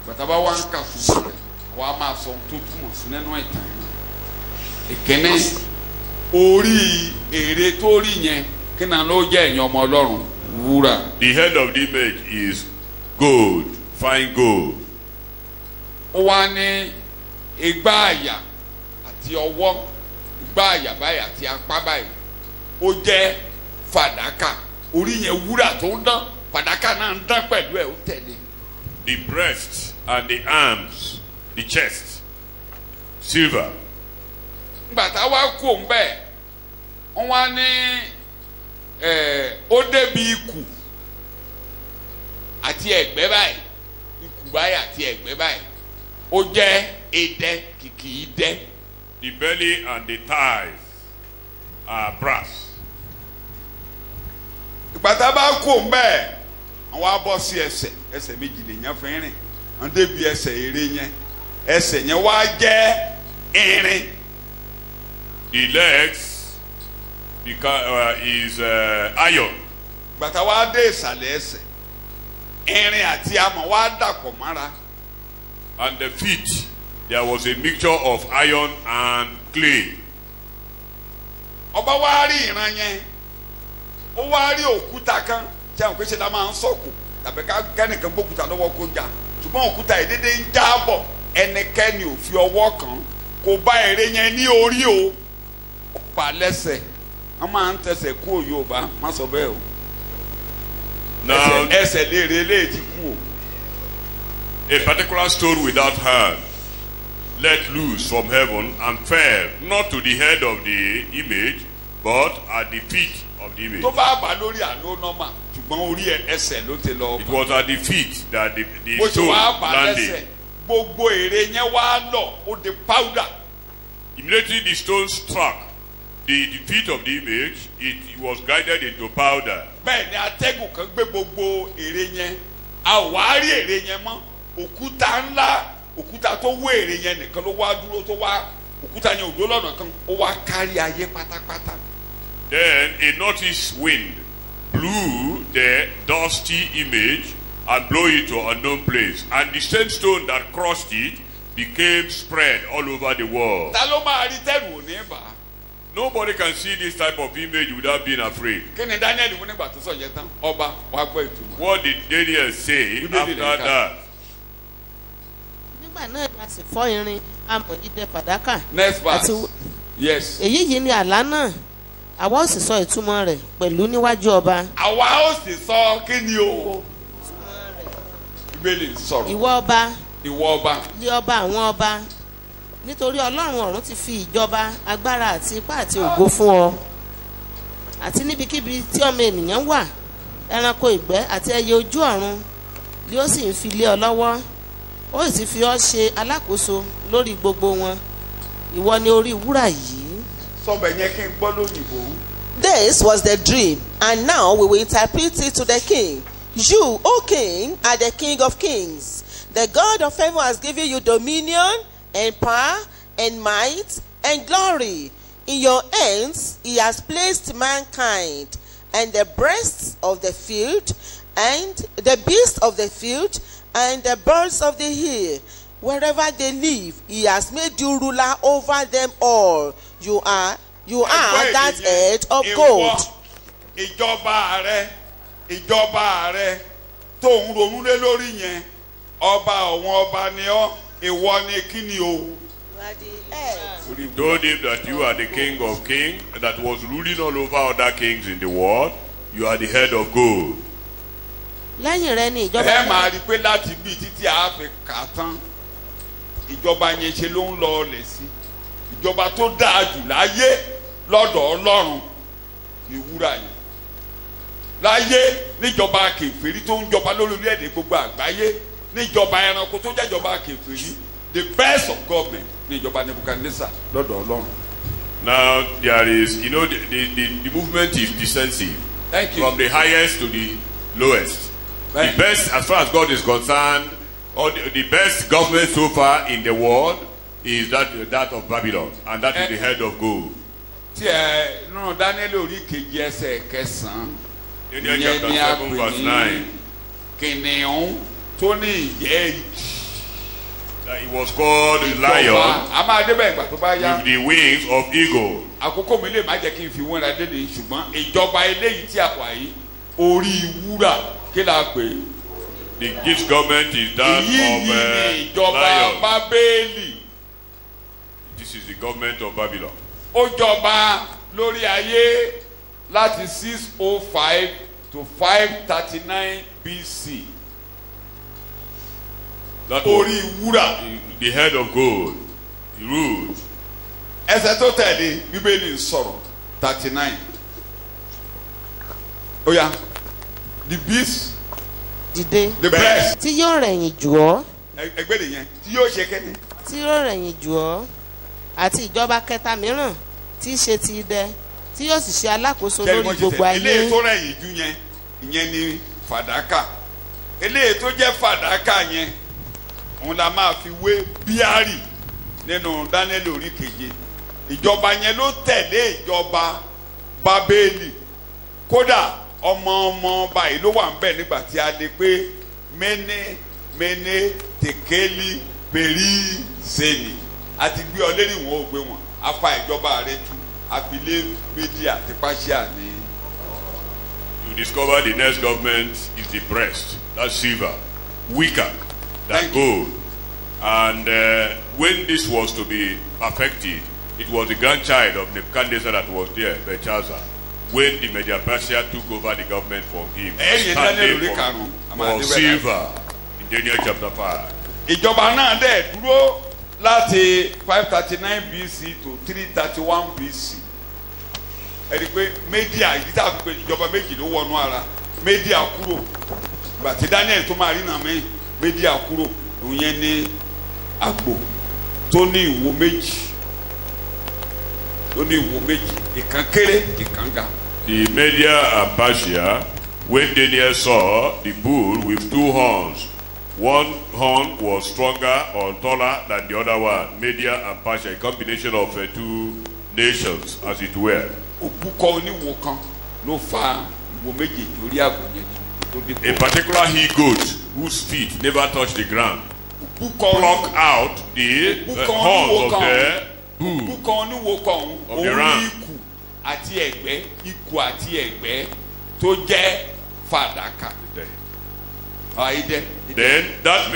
gbàtàbá wa ń kà fún rẹ̀ wa máa sọ tó túmọ̀ sí nínú ìtàn yìí. ìkíní orí ère tó rí yẹn kí náà ló jẹ́ ẹ̀yìn ọmọ Ọlọ́run wúrà. The head of the image is gold, fine gold. ó wá ní igbá àyà àti ọwọ́ igbá àyà báyìí àti apá báyìí ó jẹ́ fàdákà orí yẹn wúrà tó ń dán fàdákà náà ń dán pẹ̀lú ẹ̀ ó tẹ̀lé. The breast and the arms, the chest, silver. gbàtà wá kú òun bẹ́ẹ̀ wọ́n wá ní ó débi ikù àti ẹ̀gbẹ́ báyìí ikù báyìí àti ẹ̀gbẹ́ báyìí ó jẹ́ idẹ kìkì idẹ. The belly and the thighs are brass. ìgbàtà bá kú òun bẹ́ẹ̀ wọ́n á bọ́ sí ẹsẹ̀ méjì lèèyàn fi rìn wọ́n débi ẹsẹ̀ ère yẹn ẹsẹ̀ yẹn wá jẹ́ irin. The legs is iron. gbàtà wá dé ìsàlẹ̀ ẹsẹ̀ irin àti amọ̀ wá dàpọ̀ mọ́ra. And the feet, there was a mixture of iron and clay. ọba wá rí ìran yẹn ó wá rí òkúta kan tí àwọn pèsè náà máa ń sọ̀kù tàbí kẹ́nìkan gbókúta lọ́wọ́ kó jà ṣùgbọ́n òkúta yìí dédé ń jábọ̀ ẹnikẹ́ni ò fi ọwọ́ kàn kò bá ère yẹn ní orí o pa lẹ́sẹ̀ wọ́n máa ń tẹsẹ̀ kú Yorùbá má sọ bẹ́ẹ̀ o. Now, ẹsẹ̀ léèrè léè ti kú o. a particular stone without hand let loose from heaven and fell not to the head of the image but at the feet of the image. tó bá bà lórí àlọ́ nọ́mà ṣùgbọ́n orí ẹsẹ̀ ló ti lọ. It was at the feet that the bó ṣe stone wá bà lẹ́sẹ̀ landed. gbogbo ère yẹn wá lọ ó di powder. Immediately the stone struck the feet of the image, it was grinded into powder. bẹ́ẹ̀ ni atẹ́gùn kan gbé gbogbo ère yẹn a ò wá rí ère yẹn mọ́ òkúta ńlá òkúta tó wó ère yẹn nìkan ló wá dúró tó wá òkúta yẹn ò dó lọ́nà kan ó wá kárí ayé pátápátá. Then a northeast wind blew the dusty image and blew it to an unknown place. And the same stone that crushed it became spread all over the world. ta ló máa rí tẹ́rù òní bá. Nobody can see this type of image without being afraid. kí ni Daniel wí nígbà tó sọ yẹn tán ọba wàá gbọ́ ìtumọ̀. What did Daniel say after that? nígbà náà ni a sì fọ́ irin amọ̀ idẹ fàdákà. next verse. yes. èyí yìí ni àlá náà àwa ó sì sọ ìtumọ̀ rẹ̀ pẹ̀lú níwájú ọba. àwa ó sì sọ kí ni o. Bíbélì sọ̀rọ̀. ìwọ ọba ìwọ ọba. lé ọba àwọn ọba nítorí ọlọ́run ọ̀run ti fi ìjọba agbára àti ipá àti ògo fún ọ àti níbikíbi tí ọmọ ènìyàn wà ẹranko ìgbẹ́ àti ẹyẹ ojú ọ̀run ni ó sì ń fi lé ọ lọ́wọ́ ó sì fi ọ ṣe alákòóso lórí gbogbo wọn ìwọ ni orí wúrà yìí. sọ́bẹ̀ yẹn kí n gbọ́ lóyìnbó. This was the dream, and now we will interpret it to the king. You, O king, are the king of kings. The God of heaven has given you dominion and power and might and glory. In your hands he has placed mankind and the beasts of the field and the beasts of the field and the birds of the air. Wherever they live, he has made you ruler over them all. You are that head of gold. ìjọba rẹ tó ń ronú lé lórí yẹn ọba ọ̀wọ́n ọba ni ọ́ ìwọ ni kí ni o. He told him that you are the king of kings that was ruling all over other kings in the world. You are the head of gold. lẹ́yìn rẹ̀ ni ìjọba. ẹ máa rí i pé láti bí títí àáfíríkà tán ìjọba yẹn ṣe ló ń lọ ọlẹ̀ sí ìjọba tó dáa jù láyé lọ́dọ̀ Ọlọ́run ní wúrà yẹn láyé níjọba kèfèrí tó ń jọba lórí orílẹ̀-èdè gbogbo àgbáyé níjọba ẹranko tó jẹ́ ìjọba kèfèrí the best of government níjọba Nebuchadnezzar lọ́dọ̀ Ọlọ́run. Now there is, the movement is descensive. Thank you. From the highest to the lowest. The best, as far as God is concerned, or the best government so far in the world is that of Babylon, and that is the head of gold. tí ẹ nínú Daniel orí kejì ẹsẹ̀ kẹsàn-án Daniel chapter 7 verse 9. kìnìún tó ní ìyẹ́ That he was called a lion a máa débẹ̀ ìgbà tó bá yá. with the wings of eagle. àkókò mi lè má jẹ́ kí n fi wọ́n ra dédé ṣùgbọ́n ìjọba eléyìí tí a wà yìí orí wúrà kí la pè é. This government is that èyí of ni ìjọba lion. Bábélì. This is the government of Babylon. ó jọba lórí ayé láti 605 to 539 BC. That orí was wúrà. the head of gold. He ruled. ẹsẹ̀ tó tẹ̀lé Bíbélì ń sọ̀rọ̀ 39. ó yá the beast dìde the best. tí yóò rẹ̀yìn jù ọ́. ẹgbẹ́ rẹ̀ yẹn tí yóò ṣe kẹ́ni. tí yóò rẹ̀yìn jù ọ́ àti ìjọba kẹta mìíràn tí í ṣe ti idẹ tí yóò sì ṣe alákòóso lórí gbogbo ayé. eléyìí tó rẹ̀yìn jù yẹn ìyẹn ni fàdákà eléyìí tó jẹ́ fàdákà yẹn òun la máa fi wé bíárì nínú Daniel orí keje ìjọba yẹn ló tẹ̀lé ìjọba Bábélì kódà ọmọ báyìí ló wà ń bẹ̀ nígbà tí a lè pé mene tekeli peri seni àti gbé ọ lérí wọn ò gbé wọn afa ìjọba rẹ tú abilé méjì àti pàṣẹ ní. You discover the next government is the breast, that's silver, weaker than gold. And when this was to be perfected, It was the grandchild of Nebuchadnezzar that was there, Belshazzar, when the Media Persia took over the government from him. Standing for silver in Daniel chapter 5. Ìjọba náà dẹ̀ dúró láti 539 BC to 331 BC. Ẹni pé Media ìdí tá a fi pé ìjọba méjì ló wọnú ara. Media kúrò. Ìgbà tí Daniel tó máa rí náà mí Media kúrò. Òun yẹn ní àgbò tó ní ìwo méjì. Tó ní ìwo méjì. Ìkan kéré, ìkan ga. The Media and Persia, when Daniel saw the bull with two horns, one horn was stronger or taller than the other one. Media and Persia, a combination of two nations, as it were. A particular he-goat whose feet never touched the ground plucked out the horns of the bull of the ram. Àti ẹ̀gbẹ́ ikú àti ẹ̀gbẹ́ tó jẹ́ fàdákà. Then that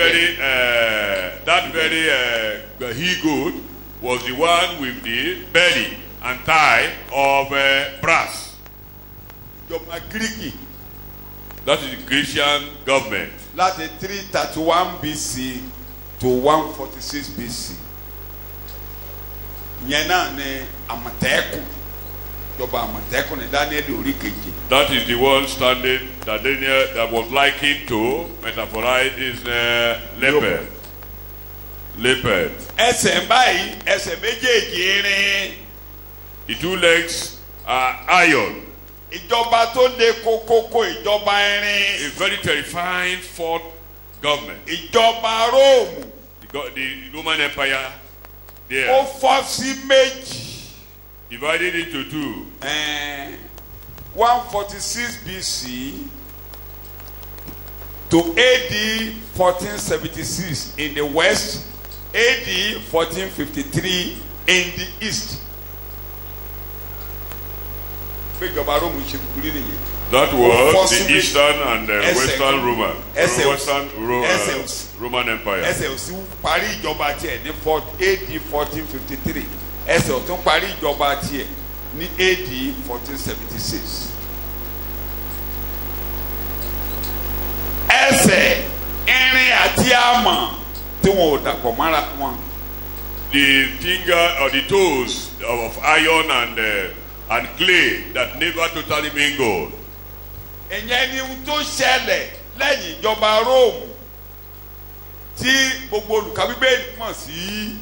very he-goat was the one with the belly and thigh of brass. That is the Grecian government. Láti 331 BC to 146 BC. Yẹn náà ni Àmọ̀tẹ́kùn. That is the one standing that Daniel that was likened to, metaphorized is leopard. Leopard. The two legs are iron. A very terrifying fourth government. The Roman Empire there. Divided into two. 146 BC to AD 1476 in the west, AD 1453 in the east. That was the Eastern and Western Roman Empire. AD 1453. Ẹsẹ̀ ọ̀tún parí ìjọba tiẹ̀ ní AD 1476. Ẹsẹ̀ irin àti àmọ̀ tí wọn ò dàpọ̀ mára wọn. The finger or the toes of iron and clay that never totally mingled. Ìyẹn ni ohun tó ṣẹlẹ̀ lẹ́yìn ìjọba Róòmù tí gbogbo olùkà Bíbélì mọ̀ sí.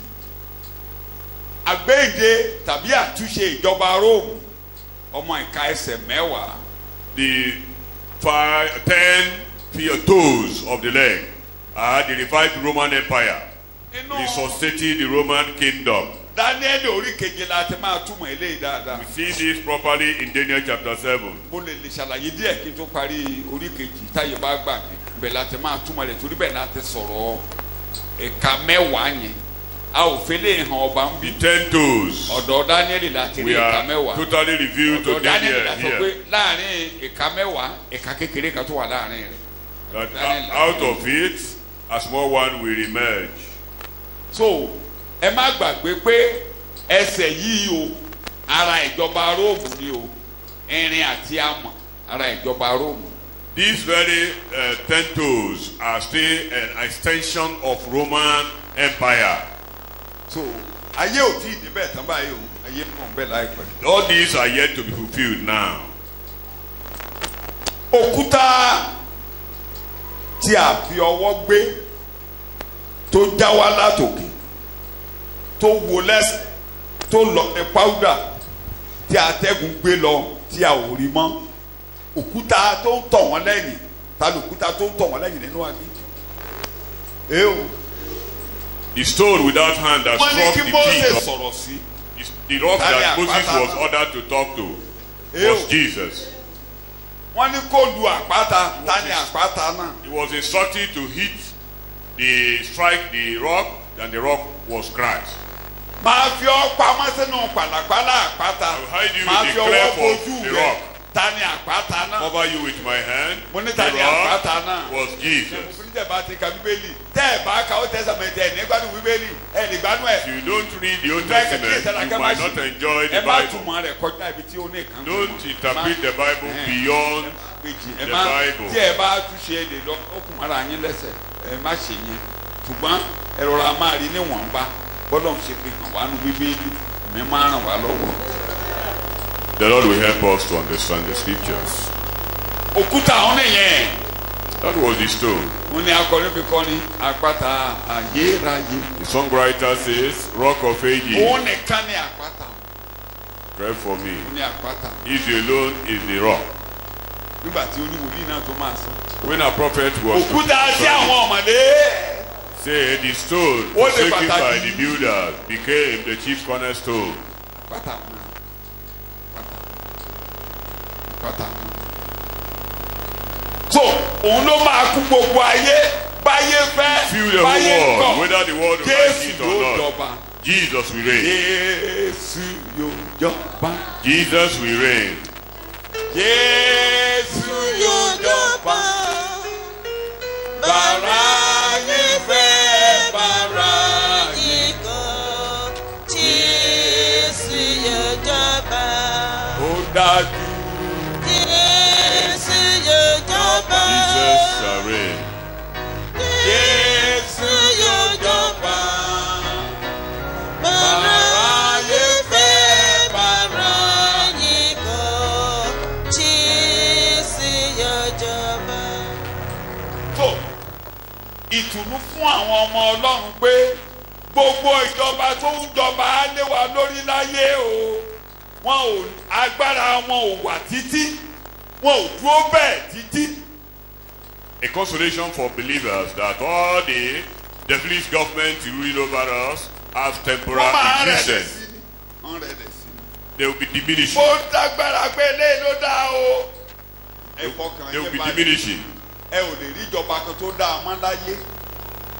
Àgbéǹde tàbí àtúnṣe ìjọba Róòmù ọmọ ìka ẹsẹ̀ mẹ́wàá. The 10 toes of the leg are the revived Roman Empire, resuscitating the Roman kingdom. Daniel orí keje la ti máa túmọ̀ eléyìí dáadáa. We see this properly in Daniel chapter 7. Mo lè ṣàlàyé díẹ̀ kí n tó parí orí kejì táyé bá gbà mí. Bẹ́ẹ̀ la ti máa túmọ̀ rẹ̀ torí bẹ́ẹ̀ la ti sọ̀rọ̀ ìka mẹ́wàá yẹn. The 10 toes. We are totally revealed to Daniel here. That out of it, a small one will emerge. So, ẹ má gbàgbé pé ẹsẹ̀ yìí o ara ìjọba Róòmù ni o irin àti àmọ̀ ara ìjọba Róòmù. These very 10 toes are still an extension of Roman Empire. So, ayé ò tí ì débẹ̀ tán báyìí o, ayé pọ̀ bẹ́ẹ̀ láìpẹ́. All these are yet to be fulfilled now. Òkúta tí a fi ọwọ́ gbé tó já wá látòkè tó wò lẹ́sẹ̀ tó lọ ní powder tí atẹ́gùn gbé lọ tí a ò rí mọ́. Òkúta tó ń tọ̀ wọ́n lẹ́yìn ta ló òkúta tó ń tọ̀ wọ́n lẹ́yìn nínú aginjù. The stone without hand that struck the feet of the rock that Moses was ordered to talk to was Jesus. He was instructed to strike the rock, and the rock was cracked. How do you declare for the rock? ta ni àpáta náà. cover you with my hand. mo ní ta ni àpáta náà. was Jesus. tẹ́ bá ti ka bíbélì tẹ́ bá ka Old Testament ẹ̀ ní gbádùn bíbélì ẹ̀ ní gbádùn ẹ̀. if you don't read the Old Testament you might not enjoy the ẹ má Bible. túmọ̀ rẹ̀ kọjá ibi tí ó ní ìkan. don't interpret the Bible beyond the Bible. tí ẹ bá túnṣe lè lọ okùn ara yín lẹ́sẹ̀ ẹ má ṣe yẹn ṣùgbọ́n ẹ rọra máa rí níwọ̀nba bọ́lọ̀ ń ṣe fi hàn wá nu bíbélì mi máa ràn wá lọ́wọ́. The Lord will help us to understand the scriptures. òkúta ọ̀hún nìyẹn. That was the stone. mo ní akọrin fi kọ́ ni àpáta ayérayé. The songwriter says, Rock of Ages. òun nìkan ni àpáta. Pray for me. òun ni àpáta. He alone is the rock. nígbà tí oníwòlíì náà tó máa sọ. When a prophet was òkúta sí àwọn ọmọdé. say the stone taken by the builders became the chief cornerstone. àpáta àpáta. so òun ló máa kú gbogbo ayé báyé fẹ́ Fill the whole world, whether the world will like it or not. jọba. Jesus will reign. Jésù yóò jọba. Jesus will reign. Jésù yóò jọba. Bàráyé fẹ́ bàráyé kọ̀. Jésù yóò jọba. Ó dájú. Jésù yóò jọba. Jesus shall reign. Jésù yóò jọba. Bàráyé fẹ́ bàráyé kọ̀. Jésù yóò jọba. tó ìtùnú fún àwọn ọmọ Ọlọ́run pé gbogbo ìjọba tó ń jọba lé wa lórí láyé o wọn ò agbára wọn ò wà títí wọn ò dúró bẹ́ẹ̀ títí. A consolation for believers that all the devilish government ruling over us have temporal wọ́n máa rẹ̀ lẹ̀ existence. sí ni wọ́n rẹ̀ lẹ̀ sí ni. They will be diminishing. mo dágbára pé eléyìí ló dá o. ẹ fọkàn They will be yín balẹ̀ diminishing. ẹ ò lè rí ìjọba kan tó dá a mọ́ láyé.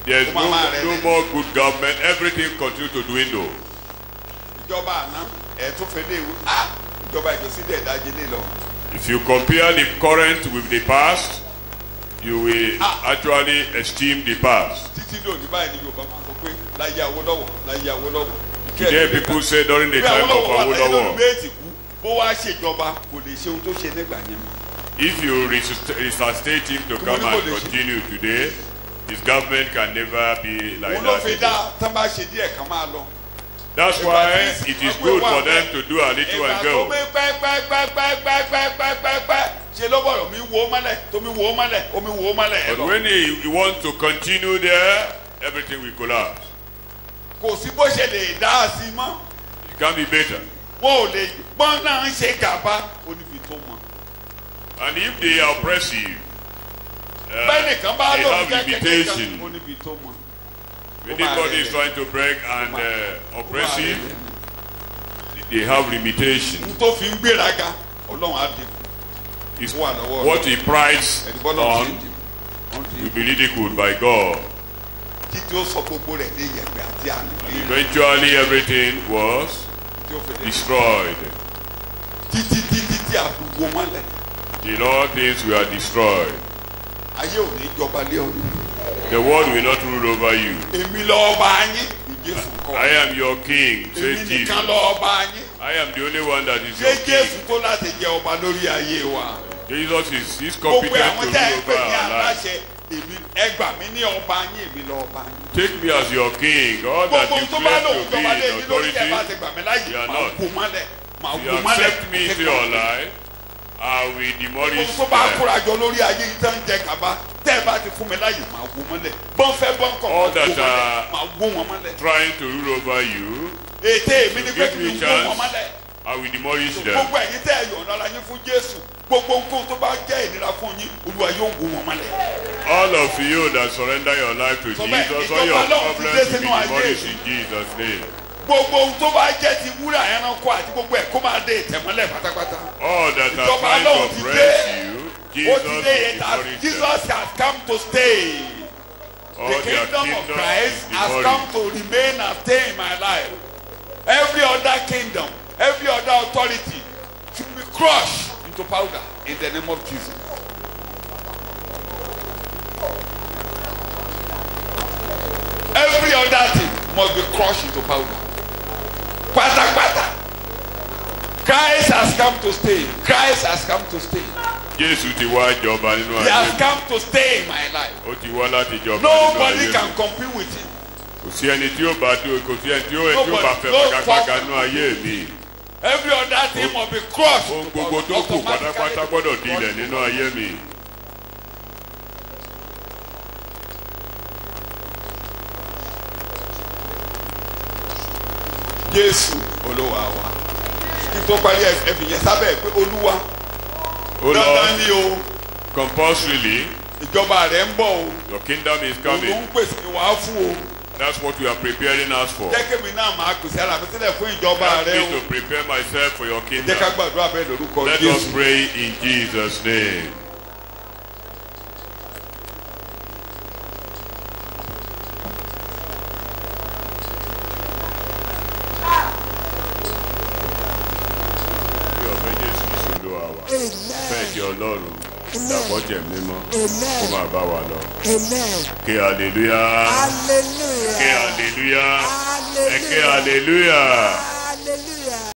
There is no Mama, more good government. Everything continue to dwindle. ìjọba àná ẹ̀ tún fẹ́ léwu ìjọba ìjọsílẹ̀ ìdájẹ́ lé lọ. If you compare the current with the past, you will actually esteem the past. títí lónìí báyìí ni Yorùbá máa sọ pé láyé Awólọ́wọ̀ láyé Awólọ́wọ̀. Today people say during the time of Awólọ́wọ̀, bó wá ṣèjọba kò lè ṣe ohun tó ṣe nígbà yẹn mọ́. if you resuscitate him to come and continue today, his government can never be like òun ló fi that. dá tán bá ṣe díẹ̀ kan máa lọ. That's why it is good for them to do a little and ìgbà tó go. mi pẹ́pẹ́pẹ́pẹ́pẹ́pẹ́pẹ́pẹ́ ṣe ló bọ̀rọ̀ mi wò ó mọ́lẹ̀ tómi wò ó mọ́lẹ̀ omi wò ó mọ́lẹ̀ ẹ̀ But lọ. when he wants to continue there, everything will collapse. kò sí bó ṣe lè dá a sí mọ́. It can be better. wọn ò lè gbọ́n náà ń ṣe gàba oníbi tó mọ. And if they are oppressive, bẹ́ẹ̀ nìkan bá they lò have kẹ́kẹ́ limitation. oníbi tó mọ. If anybody is trying to break and oppressive, they have limitation. n tó fi ń gbéraga Ọlọ́run á dín. It's wà lọ́wọ́ what he prides ẹ̀dínbọ́lọ́ ṣe on dín. will be ridiculed by God. títí ó sọ gbogbo rẹ̀ dé yẹ̀pẹ̀ àti àná. Eventually, everything was tí ó fi dé. destroyed. títí tí a fi wo mọ́lẹ̀. The Lord things were destroyed. ayé ò ní jọba lé ọ. The world will not rule over you. èmi lọ́ọ́ bá yín ní Jésù kọ́. I am your king, says èmi Jesus. nìkan lọ́ọ́ bá yín. I am the only one that is ṣé your Jésù king. tó láti jẹ ọba lórí ayé wa. Jesus is gbogbo competent to àwọn rule tẹ́ ẹ over pè ní our lives. aláṣẹ èmi ẹgbà mi ní ọba yín èmi lọ́ọ́ bá yín. Take me as your king. All that gbogbo you tó bá claim lòun to tó be bá lé in mi lórí ẹ̀ bá ti authority, gbà mí láyè you are máa not. wò mọ́lẹ̀ máa you wò mọ́lẹ̀. accept me into your life, I will demolish gbogbo tó bá them. kóra jọ lórí ayé yìí tán jẹ gàba tẹ́ ẹ bá ti fún mi láyè máa wò mọ́lẹ̀ bọ́n fẹ́ bọ́n kọ̀ All máa wò that mọ́lẹ̀ máa wò wọn mọ́lẹ̀. Trying to rule over you, ètè mi ni pé give kí me mi wò chance. wọn mọ́lẹ̀. I will demolish them. gbogbo ẹ̀yin tẹ́ ẹ yọ̀ǹda ara yín fún Jésù gbogbo nǹkan tó bá jẹ́ ìnira fún yín Olúwa yóò wò wọn mọ́lẹ̀. All of you that surrender your life to So Jesus, bẹ́ẹ̀, all your ìjọba Ọlọ́run ti problems dé will be sínú ayé demolished mi. in Jesus' name. gbogbo ohun tó bá jẹ́ ti wúrà ẹranko àti gbogbo ẹ̀ kó máa dé ìtẹ̀mọ́lẹ̀ pátápátá. All that are ìjọba trying to Ọlọ́run ti oppress dé you, ó Jesus ti will dé yẹn ta demolish them. Jesus has come to stay. All The their kingdom of kingdom Christ is has come demolished. to remain and stay in my life. Every other kingdom, every other authority should be crushed into powder in the name of Jesus. Every other thing must be crushed into powder. Pata pata. Christ has come to stay. Christ has come to stay. Jésù ti wá jọba nínú ayé mi. He has come to stay in my life. Ó ti wá láti jọba nínú ayé mi. Nobody can compete with him. Kò sí ẹni tí ó bá dúró, kò sí ẹni tí ó bá fẹ́ pàgàpàgà nínú ayé mi. Every other thing must be crushed. Ohun gbogbo tó kù pátápátá gbọ́dọ̀ dilẹ̀ nínú ayé mi. Jésù Olúwa wa. Kí tó parí ẹ̀fìyẹn sábẹ́ pé Olúwa. Dandan ni o. Compulsorily. Ìjọba rẹ̀ ń bọ̀ o. Your kingdom is coming. Òun pèsè wàá fún o. That's what we are preparing us for. Jẹ́ kí mi náà máa pèsè ara mi sílẹ̀ fún ìjọba rẹ o. Help me to prepare myself for your kingdom. Jẹ́ ká gbàdúrà bẹ́ẹ̀ lórúkọ Jésù. Let us pray in Jesus' name. Bẹ́ẹ̀ jẹ́ Ọlọ́run. Dàpọ̀ jẹ̀ mímọ́. Kó máa bá wa lọ. Ké hallelujah. Ké hallelujah. Ké hallelujah.